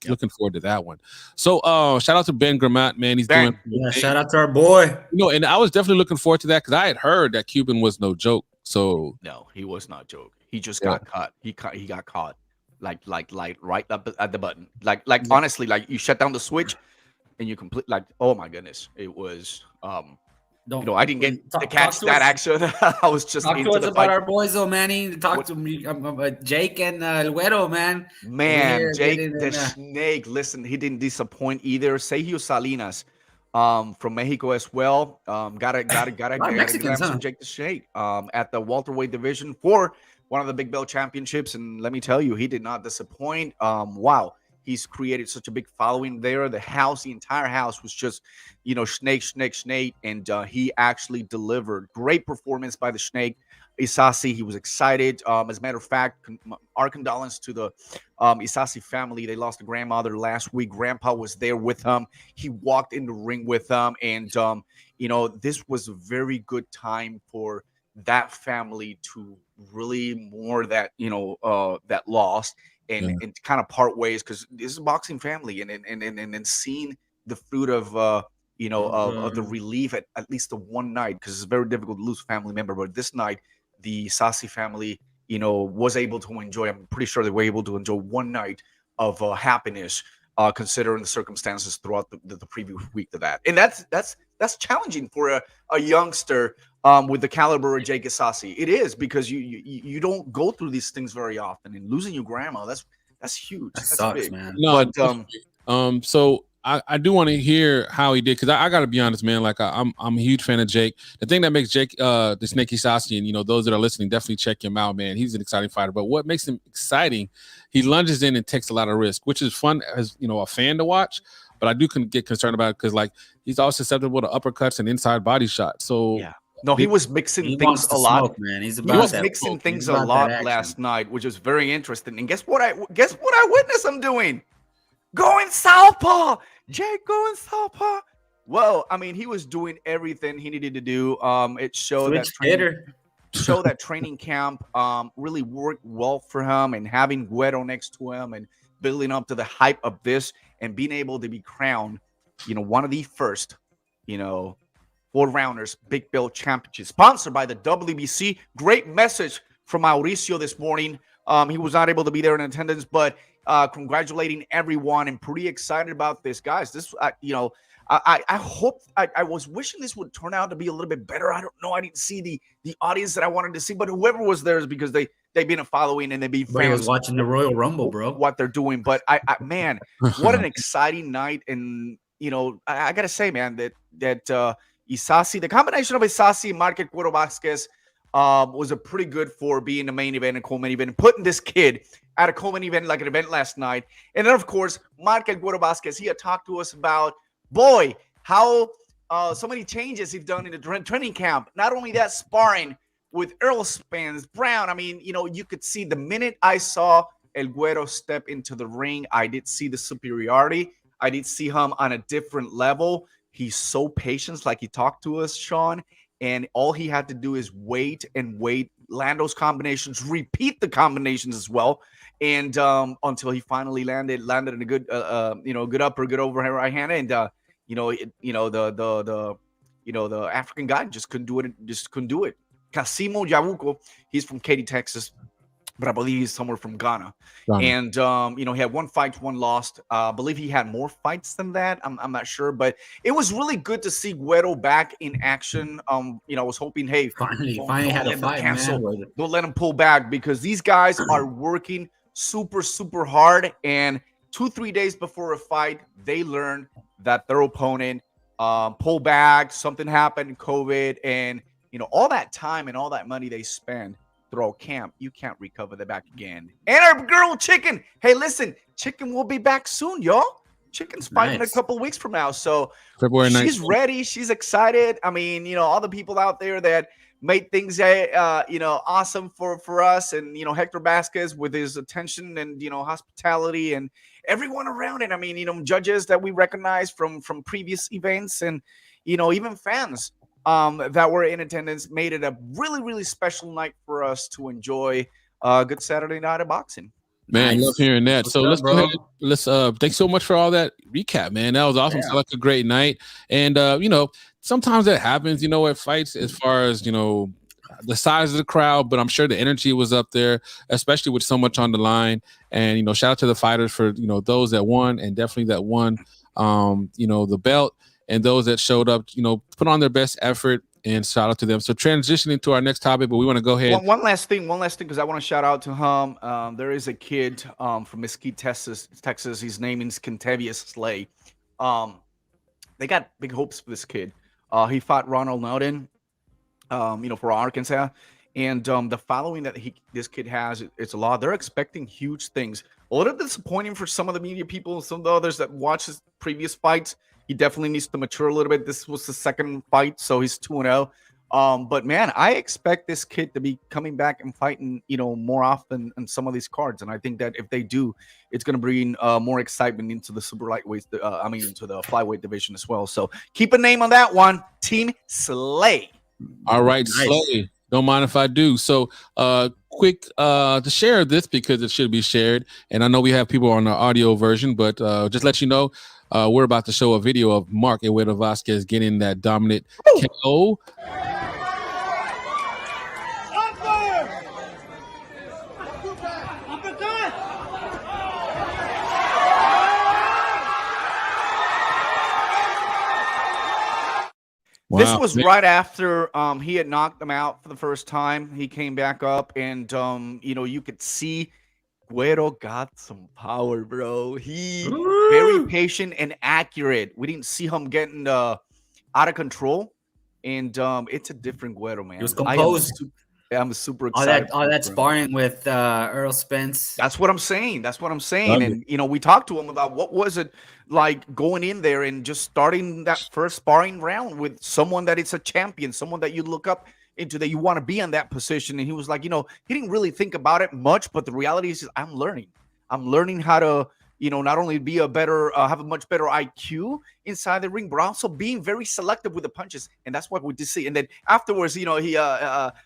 Looking forward to that one. So shout out to Ben Gramat, man. He's doing shout out to our boy. And I was definitely looking forward to that because I had heard that Cuban was no joke. So no, he was not joke. He just got caught. He got caught like right up at the button. Like honestly, like you shut down the switch and you complete oh my goodness. It was I didn't get to catch that action. I was just talk to us about our boys, though, Manny. Talk to me, Jake and El Güero, man. Man, Jake the Snake. Listen, he didn't disappoint either. Sergio Salinas, from Mexico as well. Gotta some Jake the Snake. At the welterweight division for one of the big belt championships, and let me tell you, he did not disappoint. Wow. He's created such a big following there. The entire house was just, snake. And he actually delivered. Great performance by the Snake. Isasi, he was excited. As a matter of fact, our condolences to the Isasi family. They lost a grandmother last week. Grandpa was there with them. He walked in the ring with them. And, this was a very good time for that family to really mourn that, that loss. And kind of part ways, because this is a boxing family, and seeing the fruit of of the relief at least the one night, because it's very difficult to lose a family member. But this night, the Sassi family, was able to enjoy. I'm pretty sure they were able to enjoy one night of happiness, considering the circumstances throughout the previous week to that. And that's challenging for a youngster with the caliber of Jake Isasi. It is, because you don't go through these things very often, and losing your grandma, that's huge. That sucks, big. man. No, but, so I do want to hear how he did, because I got to be honest, man. Like I'm a huge fan of Jake. The thing that makes Jake the Snake Isasi, and those that are listening, definitely check him out, man. He's an exciting fighter. But what makes him exciting, he lunges in and takes a lot of risk, which is fun as a fan to watch. But I do get concerned about it because he's also susceptible to uppercuts and inside body shots. So yeah. No, he was mixing things a lot. Smoke, man. He was mixing things a lot last night, which was very interesting. And guess what I witnessed him doing? Going southpaw. Jake going southpaw. Well, I mean, he was doing everything he needed to do. It showed that training camp really worked well for him, and having Guero next to him and building up to the hype of this. and being able to be crowned, one of the first, 4-rounders, big belt championship, sponsored by the WBC. Great message from Mauricio this morning. He was not able to be there in attendance, but congratulating everyone and pretty excited about this, guys. This, I hope, I was wishing this would turn out to be a little bit better. I don't know. I didn't see the audience that I wanted to see, but whoever was there is because they've been following and they've been fans. Was watching the Royal Rumble, bro. What they're doing, but man, what an exciting night! And I gotta say, man, that Isasi, the combination of Isasi and Marquez Cuero Vasquez was a pretty good for being the main event and co-main event, and putting this kid at a co-main event like an event last night. And then, of course, Marquez Cuero Vasquez, he had talked to us about, how so many changes he's done in the training camp. Not only that, sparring with Earl Spence, Brown. I mean, you could see the minute I saw El Güero step into the ring, I did see the superiority. I did see him on a different level. He's so patient, like he talked to us, Sean. And all he had to do is wait and wait, land those combinations, repeat the combinations as well, and until he finally landed in a good, good upper, good overhand right hand, and the African guy just couldn't do it. Casimo Yabuko, he's from Katy, Texas, but I believe he's somewhere from Ghana. And he had 1 fight, 1 lost. I believe he had more fights than that. I'm not sure, but it was really good to see Güero back in action. I was hoping, hey, finally had a fight, man. Don't let him pull back, because these guys are working super, super hard. And 2-3 days before a fight, they learn that their opponent pulled back, something happened, COVID, and all that time and all that money they spend throughout camp, you can't recover that back again. And our girl Chicken, hey, listen, Chicken will be back soon, y'all. Chicken's fighting a couple weeks from now, so February 19th. She's ready. She's excited. I mean, all the people out there that made things, awesome for us, and Hector Vasquez with his attention and hospitality, and everyone around it. I mean, judges that we recognize from previous events, and even fans that were in attendance, made it a really, really special night for us to enjoy a good Saturday night of boxing. Man, I love hearing that. So let's go ahead. Let's thanks so much for all that recap, man. That was awesome. Yeah. Sounds like a great night. And sometimes that happens, at fights, as far as the size of the crowd, but I'm sure the energy was up there, especially with so much on the line. And shout out to the fighters for those that won, and definitely that won the belt, and those that showed up, put on their best effort, and shout out to them. So transitioning to our next topic, but we want to go ahead. One last thing, because I want to shout out to him. There is a kid from Mesquite, Texas. His name is Kentavious Slay. They got big hopes for this kid. He fought Ronald Nauden, for Arkansas. And the following that this kid has, it's a lot. They're expecting huge things. A little disappointing for some of the media people, some of the others that watch his previous fights. He definitely needs to mature a little bit. This was the second fight, so he's 2-0. But man, I expect this kid to be coming back and fighting, more often in some of these cards. And I think that if they do, it's going to bring more excitement into the super lightweight, into the flyweight division as well. So keep a name on that one, Team Slay. All right, nice. Slay. Don't mind if I do. So quick to share this, because it should be shared. And I know we have people on the audio version, but just let you know, we're about to show a video of Mark Cuero Vasquez getting that dominant KO. Wow. This was right after he had knocked him out for the first time. He came back up, and you could see Güero got some power, bro. He very patient and accurate. We didn't see him getting out of control, and it's a different Güero, man. He was composed. I'm super excited. All that sparring with Earl Spence. That's what I'm saying. And we talked to him about what was it like going in there and just starting that first sparring round with someone that is a champion, someone that you look up into, that you want to be in that position. And he was like, he didn't really think about it much, but the reality is I'm learning how to, not only be a better, have a much better IQ inside the ring, but also being very selective with the punches. And that's what we did see. And then afterwards, he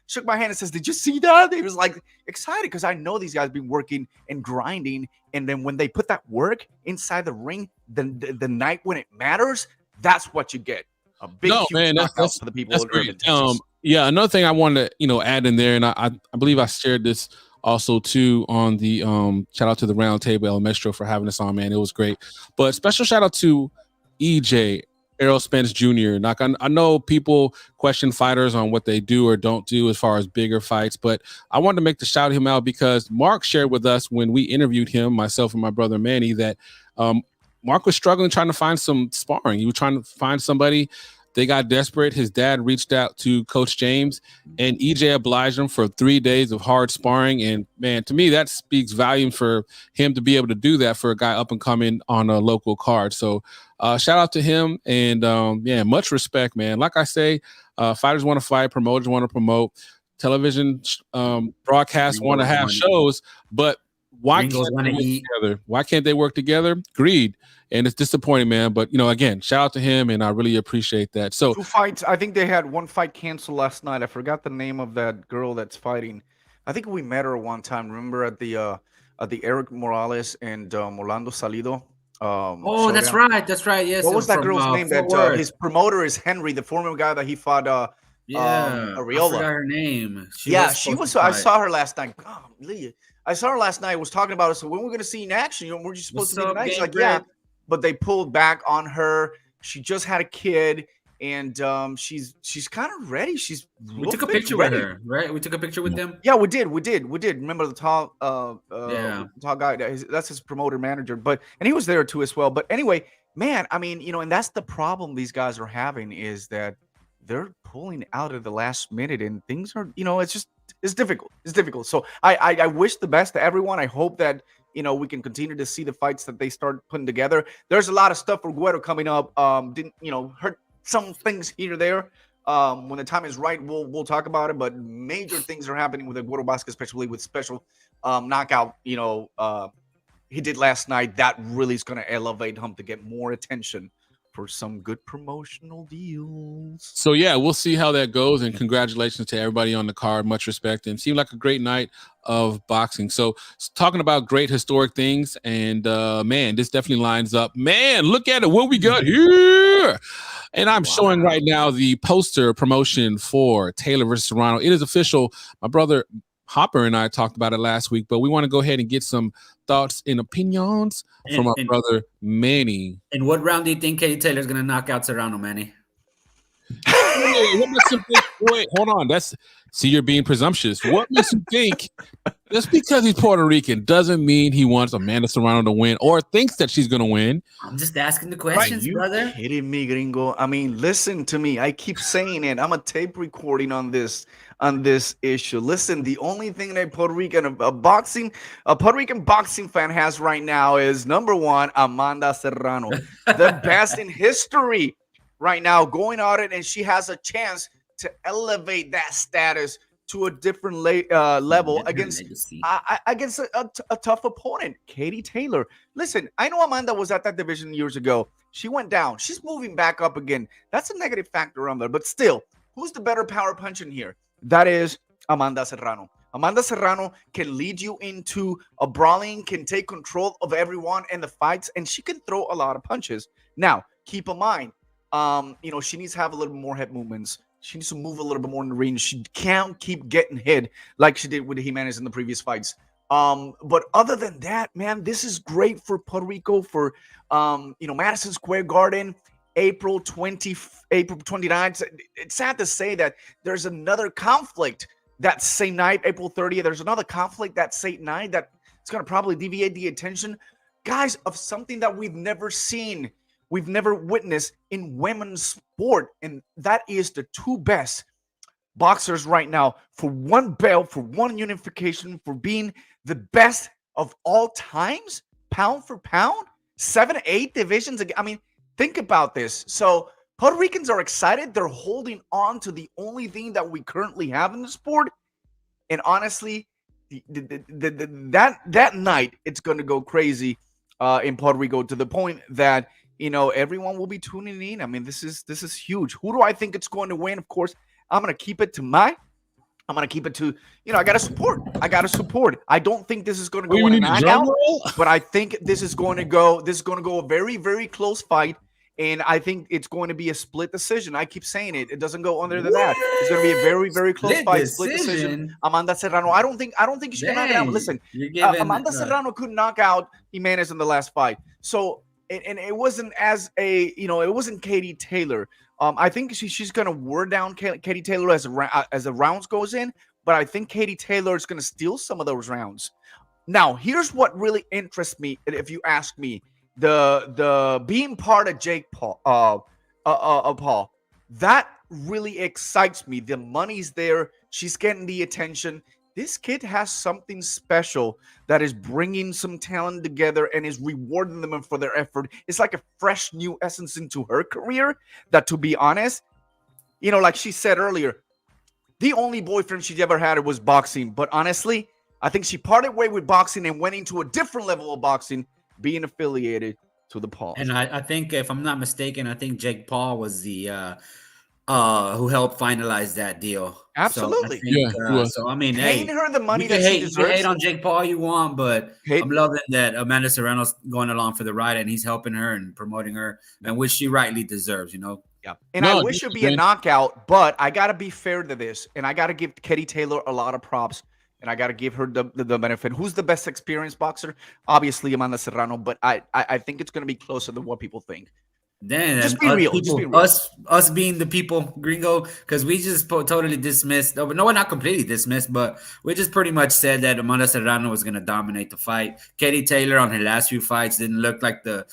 shook my hand and says, "Did you see that?" He was like excited because I know these guys been working and grinding. And then when they put that work inside the ring, then the night when it matters, that's what you get. A big, huge knockout for the people of Irving, Texas. Yeah, another thing I wanted to add in there, and I believe I shared this also too on the shout out to the Roundtable El Maestro for having us on, man. It was great. But special shout out to EJ Errol Spence Jr. Like I know people question fighters on what they do or don't do as far as bigger fights, but I wanted to make the shout him out because Mark shared with us when we interviewed him, myself and my brother Manny, that Mark was struggling trying to find some sparring. He was trying to find somebody. They got desperate. His dad reached out to Coach James, and EJ obliged him for 3 days of hard sparring. And, man, to me, that speaks volume for him to be able to do that for a guy up and coming on a local card. So shout out to him. And, much respect, man. Like I say, fighters want to fight, promoters want to promote, television broadcasts want to have shows, but why can't they work together? Why can't they work together? Greed. And it's disappointing, man. But, again, shout out to him, and I really appreciate that. So 2 fights. I think they had 1 fight canceled last night. I forgot the name of that girl that's fighting. I think we met her one time. Remember at the Eric Morales and Orlando Salido? That's right. That's right. Yes. What was that girl's name? That his promoter is Henry, the former guy that he fought. Areola. I forgot her name. She was. I saw her last night. Golly. I saw her last night. Was talking about it. So when we're going to see you in action? We're just supposed to be tonight. She's like, yeah. But they pulled back on her. She just had a kid, and she's kind of ready. We took a picture with her, right? We took a picture with them. Yeah, we did. Remember the tall guy? That's his promoter manager. And he was there too as well. But anyway, man, I mean, and that's the problem these guys are having is that they're pulling out at the last minute, and things are, it's difficult. It's difficult. So I wish the best to everyone. I hope that we can continue to see the fights that they start putting together. There's a lot of stuff for Guero coming up. Hurt some things here or there. When the time is right, we'll talk about it. But major things are happening with the Guero Basket, especially with special knockout. He did last night. That really is going to elevate him to get more attention for some good promotional deals. So, yeah, we'll see how that goes. And congratulations to everybody on the card. Much respect. And seemed like a great night of boxing. So, talking about great historic things. And, man, this definitely lines up. Man, look at it. What we got here. And I'm showing right now the poster promotion for Taylor versus Serrano. It is official. My brother Hopper and I talked about it last week, but we want to go ahead and get some thoughts and opinions from our brother Manny. In what round do you think Katie Taylor's going to knock out Serrano, Manny? What makes him think? Wait, hold on. See, you're being presumptuous. What makes him think just because he's Puerto Rican doesn't mean he wants Amanda Serrano to win or thinks that she's going to win? I'm just asking the questions, brother. Kidding me, gringo? I mean, listen to me. I keep saying it. I'm a tape recording on this issue. Listen, the only thing that a Puerto Rican boxing fan has right now is number 1, Amanda Serrano, the best in history right now, going at it, and she has a chance to elevate that status to a different level against a tough opponent, Katie Taylor. Listen, I know Amanda was at that division years ago. She went down. She's moving back up again. That's a negative factor on there. But still, who's the better power puncher here? That is Amanda Serrano. Amanda Serrano can lead you into a brawling, can take control of everyone in the fights, and she can throw a lot of punches. Now, keep in mind, she needs to have a little bit more head movements. She needs to move a little bit more in the ring. She can't keep getting hit like she did with Jimenez in the previous fights. But other than that, man, this is great for Puerto Rico, for Madison Square Garden, April 29th. It's sad to say that there's another conflict that same night, April 30th. There's another conflict that same night that it's going to probably deviate the attention, guys, of something that we've never seen. We've never witnessed in women's sport, and that is the 2 best boxers right now for 1 belt, for 1 unification, for being the best of all times, pound for pound, 7, 8 divisions. I mean, think about this. So Puerto Ricans are excited. They're holding on to the only thing that we currently have in the sport. And honestly, that night, it's going to go crazy. in Puerto Rico, to the point that everyone will be tuning in. I mean, this is huge. Who do I think it's going to win? Of course, I'm going to keep it to I got to support. I don't think this is going to go in a knockout, but I think this is going to go a very, very close fight. And I think it's going to be a split decision. I keep saying it. It doesn't go under than that. It's going to be a very, very close fight. Split decision. Amanda Serrano. I don't think she can knock out. Listen, Amanda Serrano couldn't knock out Jimenez in the last fight. So, and it wasn't it wasn't Katie Taylor. I think she's going to wear down Katie Taylor as the rounds goes in. But I think Katie Taylor is going to steal some of those rounds. Now, here's what really interests me, if you ask me. The being part of Jake Paul, Paul, that really excites me. The money's there. She's getting the attention. This kid has something special that is bringing some talent together and is rewarding them for their effort. It's like a fresh new essence into her career that, to be honest, like she said earlier, the only boyfriend she ever had was boxing. But honestly, I think she parted way with boxing and went into a different level of boxing, being affiliated to the Paul. And I think, if I'm not mistaken, I think Jake Paul was the who helped finalize that deal. Absolutely. So I mean, paying her the money that she deserves. You can hate on Jake Paul you want, but I'm loving that Amanda Serrano's going along for the ride and he's helping her and promoting her, and which she rightly deserves, Yeah. And I wish it'd be a knockout, but I gotta be fair to this, and I gotta give Katie Taylor a lot of props. And I got to give her the benefit. Who's the best experienced boxer? Obviously, Amanda Serrano, but I think it's going to be closer than what people think. Then just be real. Just be real. Us being the people, gringo, because we just totally dismissed. No, we're not completely dismissed, but we just pretty much said that Amanda Serrano was going to dominate the fight. Katie Taylor on her last few fights didn't look like the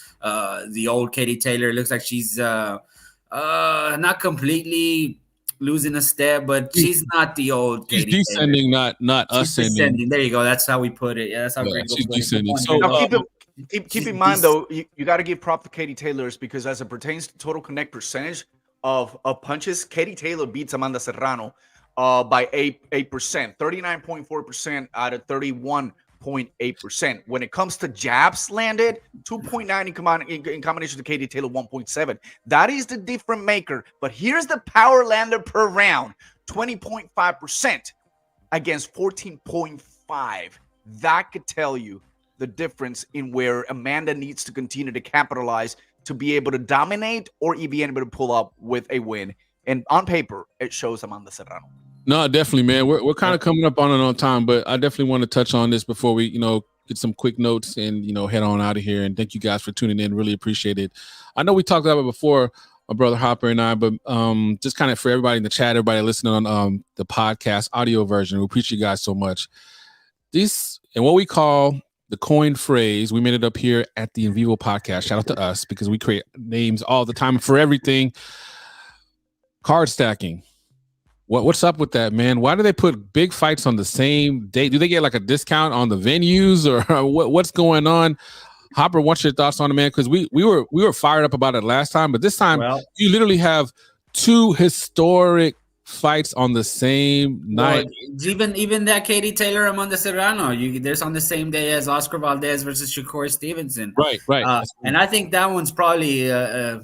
old Katie Taylor. It looks like she's not completely losing a step, but she's not the old Katie. She's descending, not ascending. There you go. That's how we put it. Yeah, that's how she's descending. So keep in mind, though, you got to give prop to Katie Taylor's, because as it pertains to total connect percentage of punches, Katie Taylor beats Amanda Serrano by 8%, 39.4% out of 31.8%. When it comes to jabs landed, 2.9 in combination to Katie Taylor, 1.7. That is the different maker. But here's the power landed per round, 20.5% against 14.5. That could tell you the difference in where Amanda needs to continue to capitalize to be able to dominate or be able to pull up with a win. And on paper, it shows Amanda Serrano. No, definitely, man. We're kind of coming up on time, but I definitely want to touch on this before we, get some quick notes and, head on out of here. And thank you guys for tuning in. Really appreciate it. I know we talked about it before, my brother Hopper and I, but just kind of for everybody in the chat, everybody listening on the podcast audio version, we appreciate you guys so much. This and what we call the coined phrase, we made it up here at the EnVivo podcast. Shout out to us, because we create names all the time for everything. Card stacking. What's up with that, man? Why do they put big fights on the same date? Do they get like a discount on the venues, or what's going on? Hopper, what's your thoughts on it, man? Because we were fired up about it last time, but this time you literally have two historic fights on the same night. Even that Katie Taylor, Amanda Serrano, there's on the same day as Oscar Valdez versus Shakur Stevenson. Right. And I think that one's probably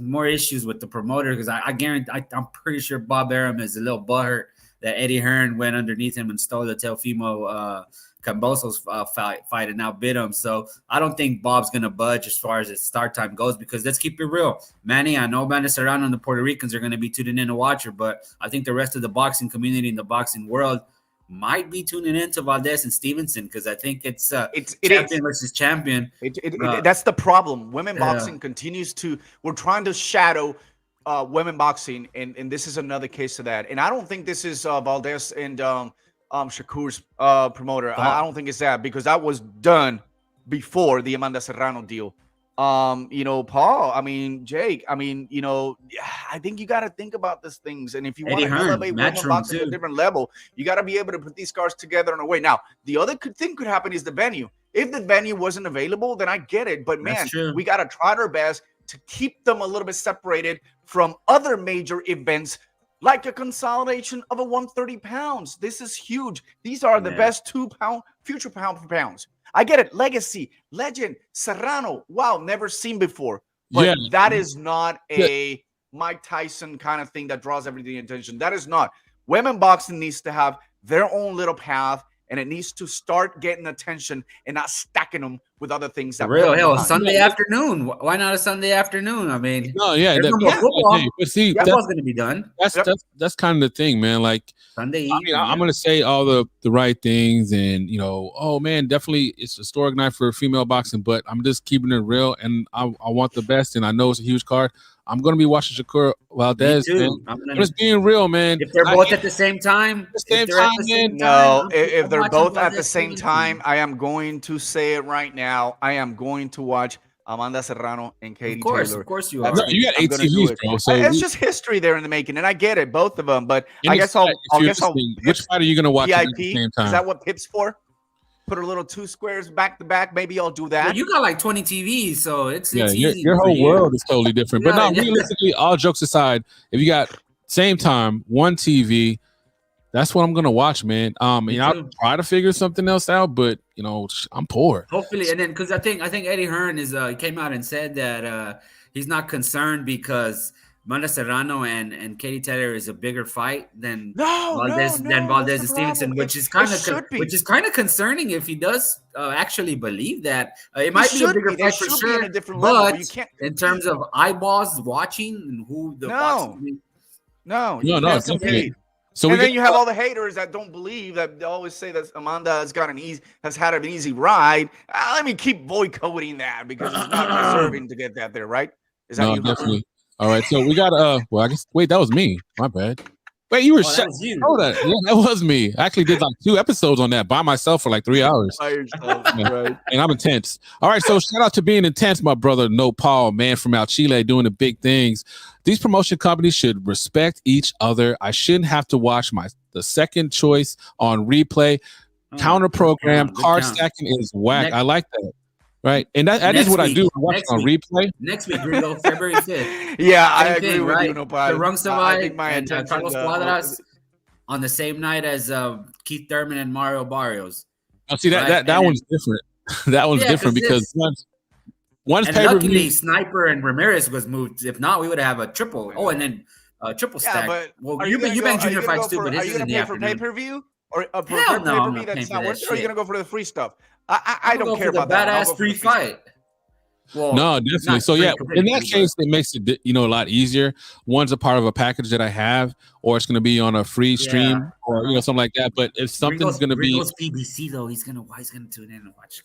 more issues with the promoter, because I guarantee, I'm pretty sure Bob Arum is a little butthurt that Eddie Hearn went underneath him and stole the Teofimo Camboso's fight and now bid him. So I don't think Bob's going to budge as far as his start time goes, because let's keep it real. Manny, I know Amanda Serrano and the Puerto Ricans are going to be tuning in to watch her, but I think the rest of the boxing community and the boxing world might be tuning in to Valdez and Stevenson, because I think it's champion versus champion. That's the problem. Women boxing continues to – we're trying to shadow women boxing, and this is another case of that. And I don't think this is Valdez and Shakur's promoter. I don't think it's that, because that was done before the Amanda Serrano deal. Paul, Jake, I think you got to think about these things. And if you want to elevate women boxing to a different level, you got to be able to put these cards together in a way. Now, the other thing could happen is the venue. If the venue wasn't available, then I get it. But man, we got to try our best to keep them a little bit separated from other major events, like a consolidation of a 130 pounds. This is huge. These are the best 2 pound future pound for pounds. I get it. Legacy, legend, Serrano. Wow, never seen before. But that is not a Mike Tyson kind of thing that draws everything attention. That is not. Women boxing needs to have their own little path, and it needs to start getting attention and not stacking them with other things. That real hell, Sunday afternoon. Why not a Sunday afternoon? I mean, football. But see, football's going to be done. That's kind of the thing, man. Like Sunday evening. I'm going to say all the right things, and oh man, definitely it's a historic night for female boxing. But I'm just keeping it real, and I want the best, and I know it's a huge card. I'm going to be watching Shakur Valdez. I'm just being real, man. If they're both at the same time, if they're both at the same time, I am going to say it right now. I am going to watch Amanda Serrano and Katie Taylor. Of course you are. You got 8 TVs, bro. So it's just history there in the making, and I get it, both of them. But I guess I'll which fight are you going to watch VIP? at the same time? Is that what Pip's for? Put a little 2 squares back to back. Maybe I'll do that. Well, you got like 20 TVs, so it's easy. Your whole world is totally different. But no, realistically, all jokes aside, if you got same time, 1 TV, that's what I'm gonna watch, man. I'll try to figure something else out, but I'm poor. Hopefully, and then because I think Eddie Hearn came out and said that he's not concerned because Amanda Serrano and Katie Taylor is a bigger fight than Valdez and Stevenson, which is kind of concerning if he does actually believe that. It might be a bigger fight for sure, but in terms of eyeballs watching and who the boxing, definitely. So then you have all the haters that don't believe, that they always say that Amanda has had an easy ride. Let me keep boycotting that because it's not deserving to get that there, right? Is that you? Definitely. All right, so we got I guess that was me. My bad. Wait, you were shut. Oh, that was me. I actually did like 2 episodes on that by myself for like 3 hours. By yourself, right? And I'm intense. All right, so shout out to being intense, my brother No Paul, man from out Chile, doing the big things. These promotion companies should respect each other. I shouldn't have to watch the second choice on replay. Counter program, card stacking is whack. I like that. Right, and that is what I do. I watch on replay. Next week, Gringo, February 5th. I agree with you, no problem. I think my attention Carlos Cuadras on the same night as Keith Thurman and Mario Barrios. Oh, see that one's different. That one's different because one's luckily Sniper and Ramirez was moved. If not, we would have a triple. Oh, and then triple stack. But you been junior fights too, but this is in the afternoon. For pay-per-view or a pay-per-view that's not worth it, or are you gonna go for the free stuff? I don't care about that. Badass free fight. Well, no, definitely. So in that case, it makes it a lot easier. One's a part of a package that I have, or it's going to be on a free stream, or something like that. But if something's going to be PBC though, he's gonna tune in and watch.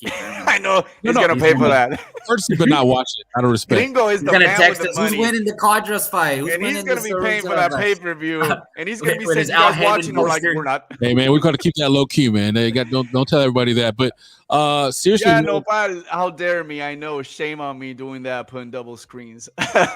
I know he's going to pay for that. First, but not watch it. Out of respect. Gringo is the man text with us the money. Who's winning the Cadras fight? And he's going to be paying for that pay-per-view, and he's going to be saying, "You guys watching?" We're like, "We're not." Hey man, we're going to keep that low key, man. Don't tell everybody that. But seriously, how dare me? I know, shame on me doing that, putting double screens.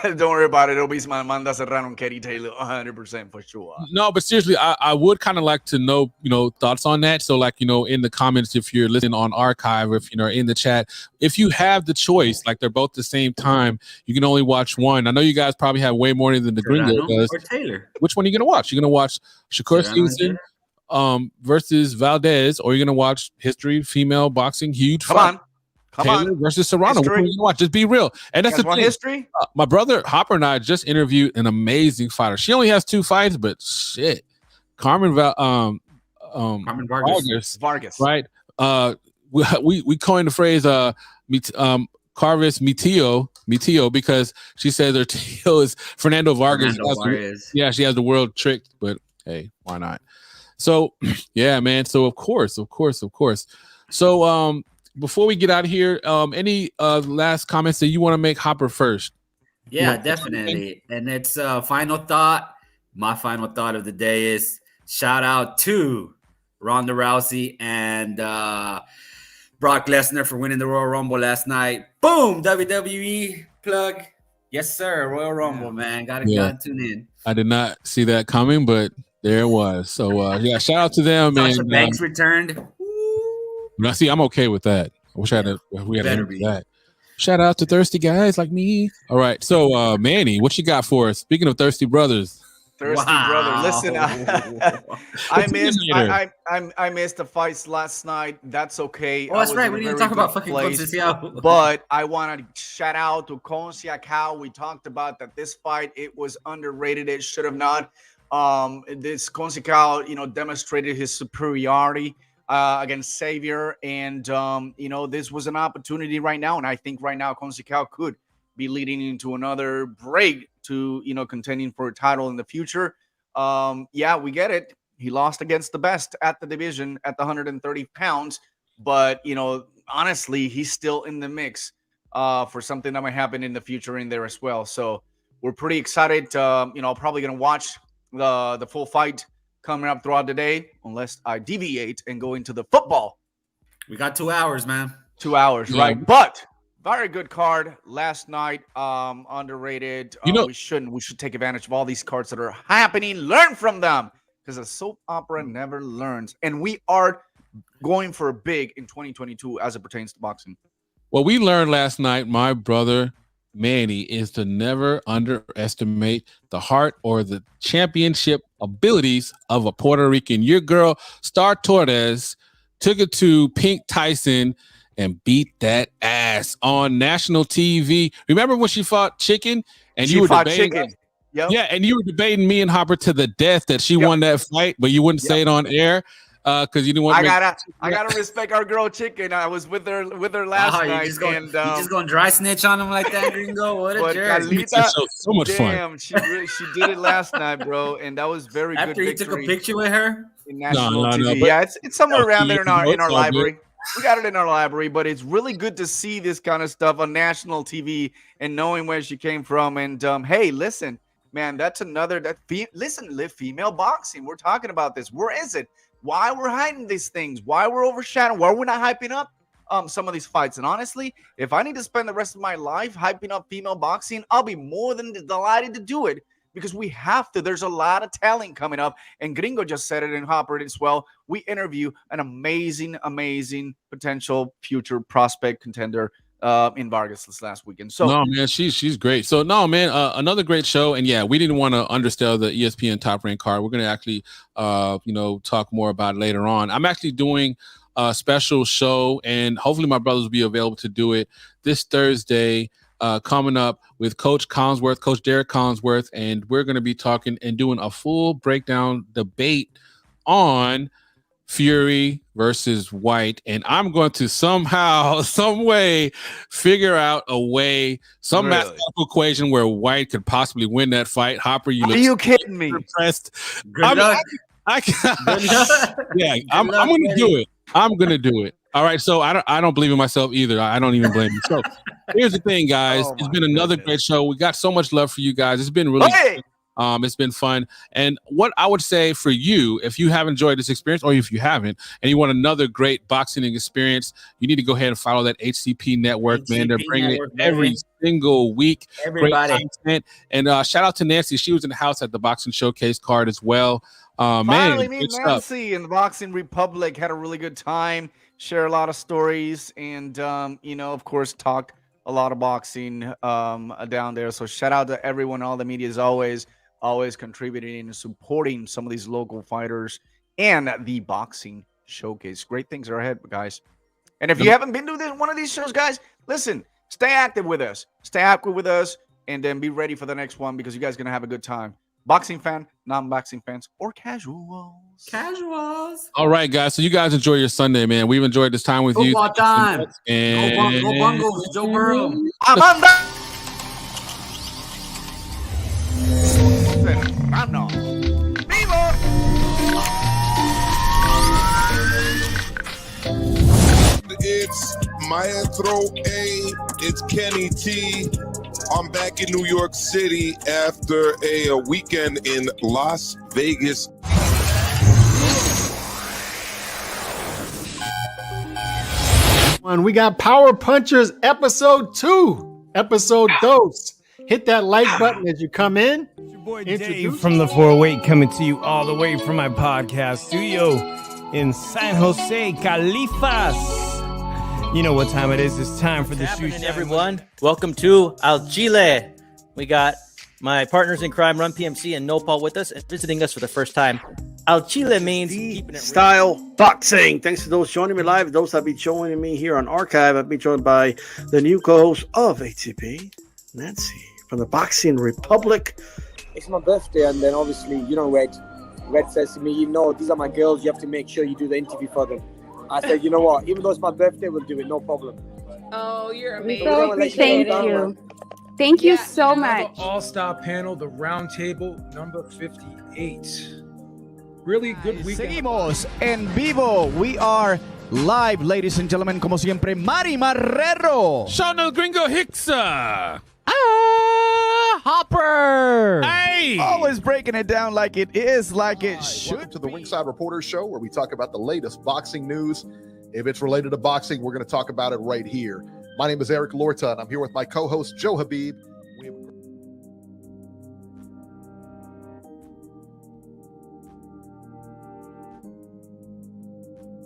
Don't worry about it. It'll be Amanda Serrano and Katie Taylor 100% for sure. No, but seriously, I would kind of like to know, thoughts on that. So like, in the comments, if you're listening on archive, or if in the chat, if you have the choice, like they're both the same time, you can only watch one. I know you guys probably have way more than the Gringo does. Or Taylor. Which one are you going to watch? You're going to watch Shakur Stevenson versus Valdez, or you're going to watch history, female boxing, huge fight. Come on. Versus Serrano. What are you going to watch? Just be real. And that's the thing. History? My brother Hopper and I just interviewed an amazing fighter. She only has 2 fights, but shit. Carmen Vargas. Right? We coined the phrase Carvis Mitio because she says her Tio is Fernando Vargas. She has the world tricked, but hey, why not? So yeah, man. So of course. So before we get out of here, any last comments that you want to make, Hopper, first? Yeah, definitely. And it's final thought. My final thought of the day is shout out to Ronda Rousey and Brock Lesnar for winning the Royal Rumble last night. Boom! WWE plug. Yes, sir. Royal Rumble, man. Gotta tune in. I did not see that coming, but there it was. So shout out to them. Sasha Banks returned. Now, see, I'm okay with that. I wish we had that. Shout out to thirsty guys like me. All right, so Manny, what you got for us? Speaking of thirsty brothers. Thirsty brother. Listen, I missed the fights last night. That's okay. Oh, that's right. We didn't talk about fucking Conceição. But I want to shout out to Conceição. We talked about that this fight, it was underrated. It should have not. This Conceição, demonstrated his superiority against Xavier. And, this was an opportunity right now. And I think right now Conceição could be leading into another break to, contending for a title in the future. Yeah, we get it. He lost against the best at the division at the 130 pounds. But, honestly, he's still in the mix for something that might happen in the future in there as well. So we're pretty excited. Probably going to watch the full fight coming up throughout the day, unless I deviate and go into the football. We got 2 hours, man. 2 hours, right? But very good card last night. Underrated. We should take advantage of all these cards that are happening. Learn from them, because a soap opera never learns. And we are going for a big in 2022 as it pertains to boxing. What we learned last night, my brother Manny, is to never underestimate the heart or the championship abilities of a Puerto Rican. Your girl, Star Torres, took it to Pink Tyson and beat that ass on national TV. Remember when she fought Chicken? And you were debating Chicken. Yep. Yeah, and you were debating me and Hopper to the death that she won that fight, but you wouldn't say it on air because you didn't want. I gotta respect our girl Chicken. I was with her last night, you just gonna dry snitch on him like that, Gringo? What a jerk! So much fun. She did it last night, bro, and that was very good. After he took a picture with her in national TV. Yeah, it's somewhere around there in our library. Good. We got it in our library, but it's really good to see this kind of stuff on national TV and knowing where she came from. And hey, listen, man, that's another live female boxing. We're talking about this. Where is it? Why we're hiding these things? Why we're overshadowing? Why we're not hyping up some of these fights? And honestly, if I need to spend the rest of my life hyping up female boxing, I'll be more than delighted to do it. Because we have to. There's a lot of talent coming up. And Gringo just said it and Hopper as well. We interview an amazing, amazing potential future prospect contender in Vargas this last weekend. So no, man, she's great. So no, man, another great show. And yeah, we didn't want to undersell the ESPN Top Rank card. We're going to actually, talk more about it later on. I'm actually doing a special show, and hopefully my brothers will be available to do it this Thursday. Coming up with Coach Derek Collinsworth, and we're going to be talking and doing a full breakdown debate on Fury versus White. And I'm going to somehow, some way figure out a way, some mathematical equation where White could possibly win that fight. Hopper, are you kidding me? Impressed. Good luck. Yeah, I'm going to do it. I'm going to do it. All right, so I don't believe in myself either. I don't even blame you. So here's the thing, guys. It's been another great show. We got so much love for you guys. It's been really it's been fun. And what I would say for you, if you have enjoyed this experience, or if you haven't, and you want another great boxing experience, you need to go ahead and follow that HCP network, man. They're bringing it every single week. Everybody. Great content. And shout out to Nancy. She was in the house at the Boxing Showcase card as well. Finally meet Nancy in the Boxing Republic. Had a really good time. Share a lot of stories, and of course, talk a lot of boxing down there. So shout out to everyone. All the media is always contributing and supporting some of these local fighters and the Boxing Showcase. Great things are ahead, guys. And if you haven't been to one of these shows, guys, listen, stay active with us. And then be ready for the next one, because you guys are going to have a good time. Boxing fan, non-boxing fans, or casuals. All right, guys. So you guys enjoy your Sunday, man. We've enjoyed this time with you. Time. And go Bungles, Joe Burrow. Amanda. Serrano. Vivo. It's Maestro A. It's Kenny T. I'm back in New York City after a weekend in Las Vegas. We got Power Punchers episode 2, episode dos. Hit that like button as you come in. It's your boy Dave from the 408 coming to you all the way from my podcast studio in San Jose, Califas. You know what time it is. It's time for the shoot. Everyone, welcome to Al Chile. We got My partners in crime, Run PMC and Nopal, with us and visiting us for the first time. Al Chile means keeping it style boxing. Thanks to those joining me live. Those that be joining me here on Archive. I've been joined by the new co-host of ATP, Nancy, from the Boxing Republic. It's my birthday, and then obviously, Red says to me, these are my girls. You have to make sure you do the interview for them. I said, you know what? Even though it's my birthday, we'll do it. No problem. Oh, you're amazing. Thank you. Thank you so much. All-star panel, the round table, number 58. Really good weekend. Seguimos en vivo. We are live, ladies and gentlemen. Como siempre, Mari Marrero. Sean El Gringo Hicksa. Hopper. Hey. Always breaking it down like it is, like it should. Welcome to the Ringside Reporters Show, where we talk about the latest boxing news. If it's related to boxing, we're going to talk about it right here. My name is Eric Lorta, and I'm here with my co-host, Joe Habib.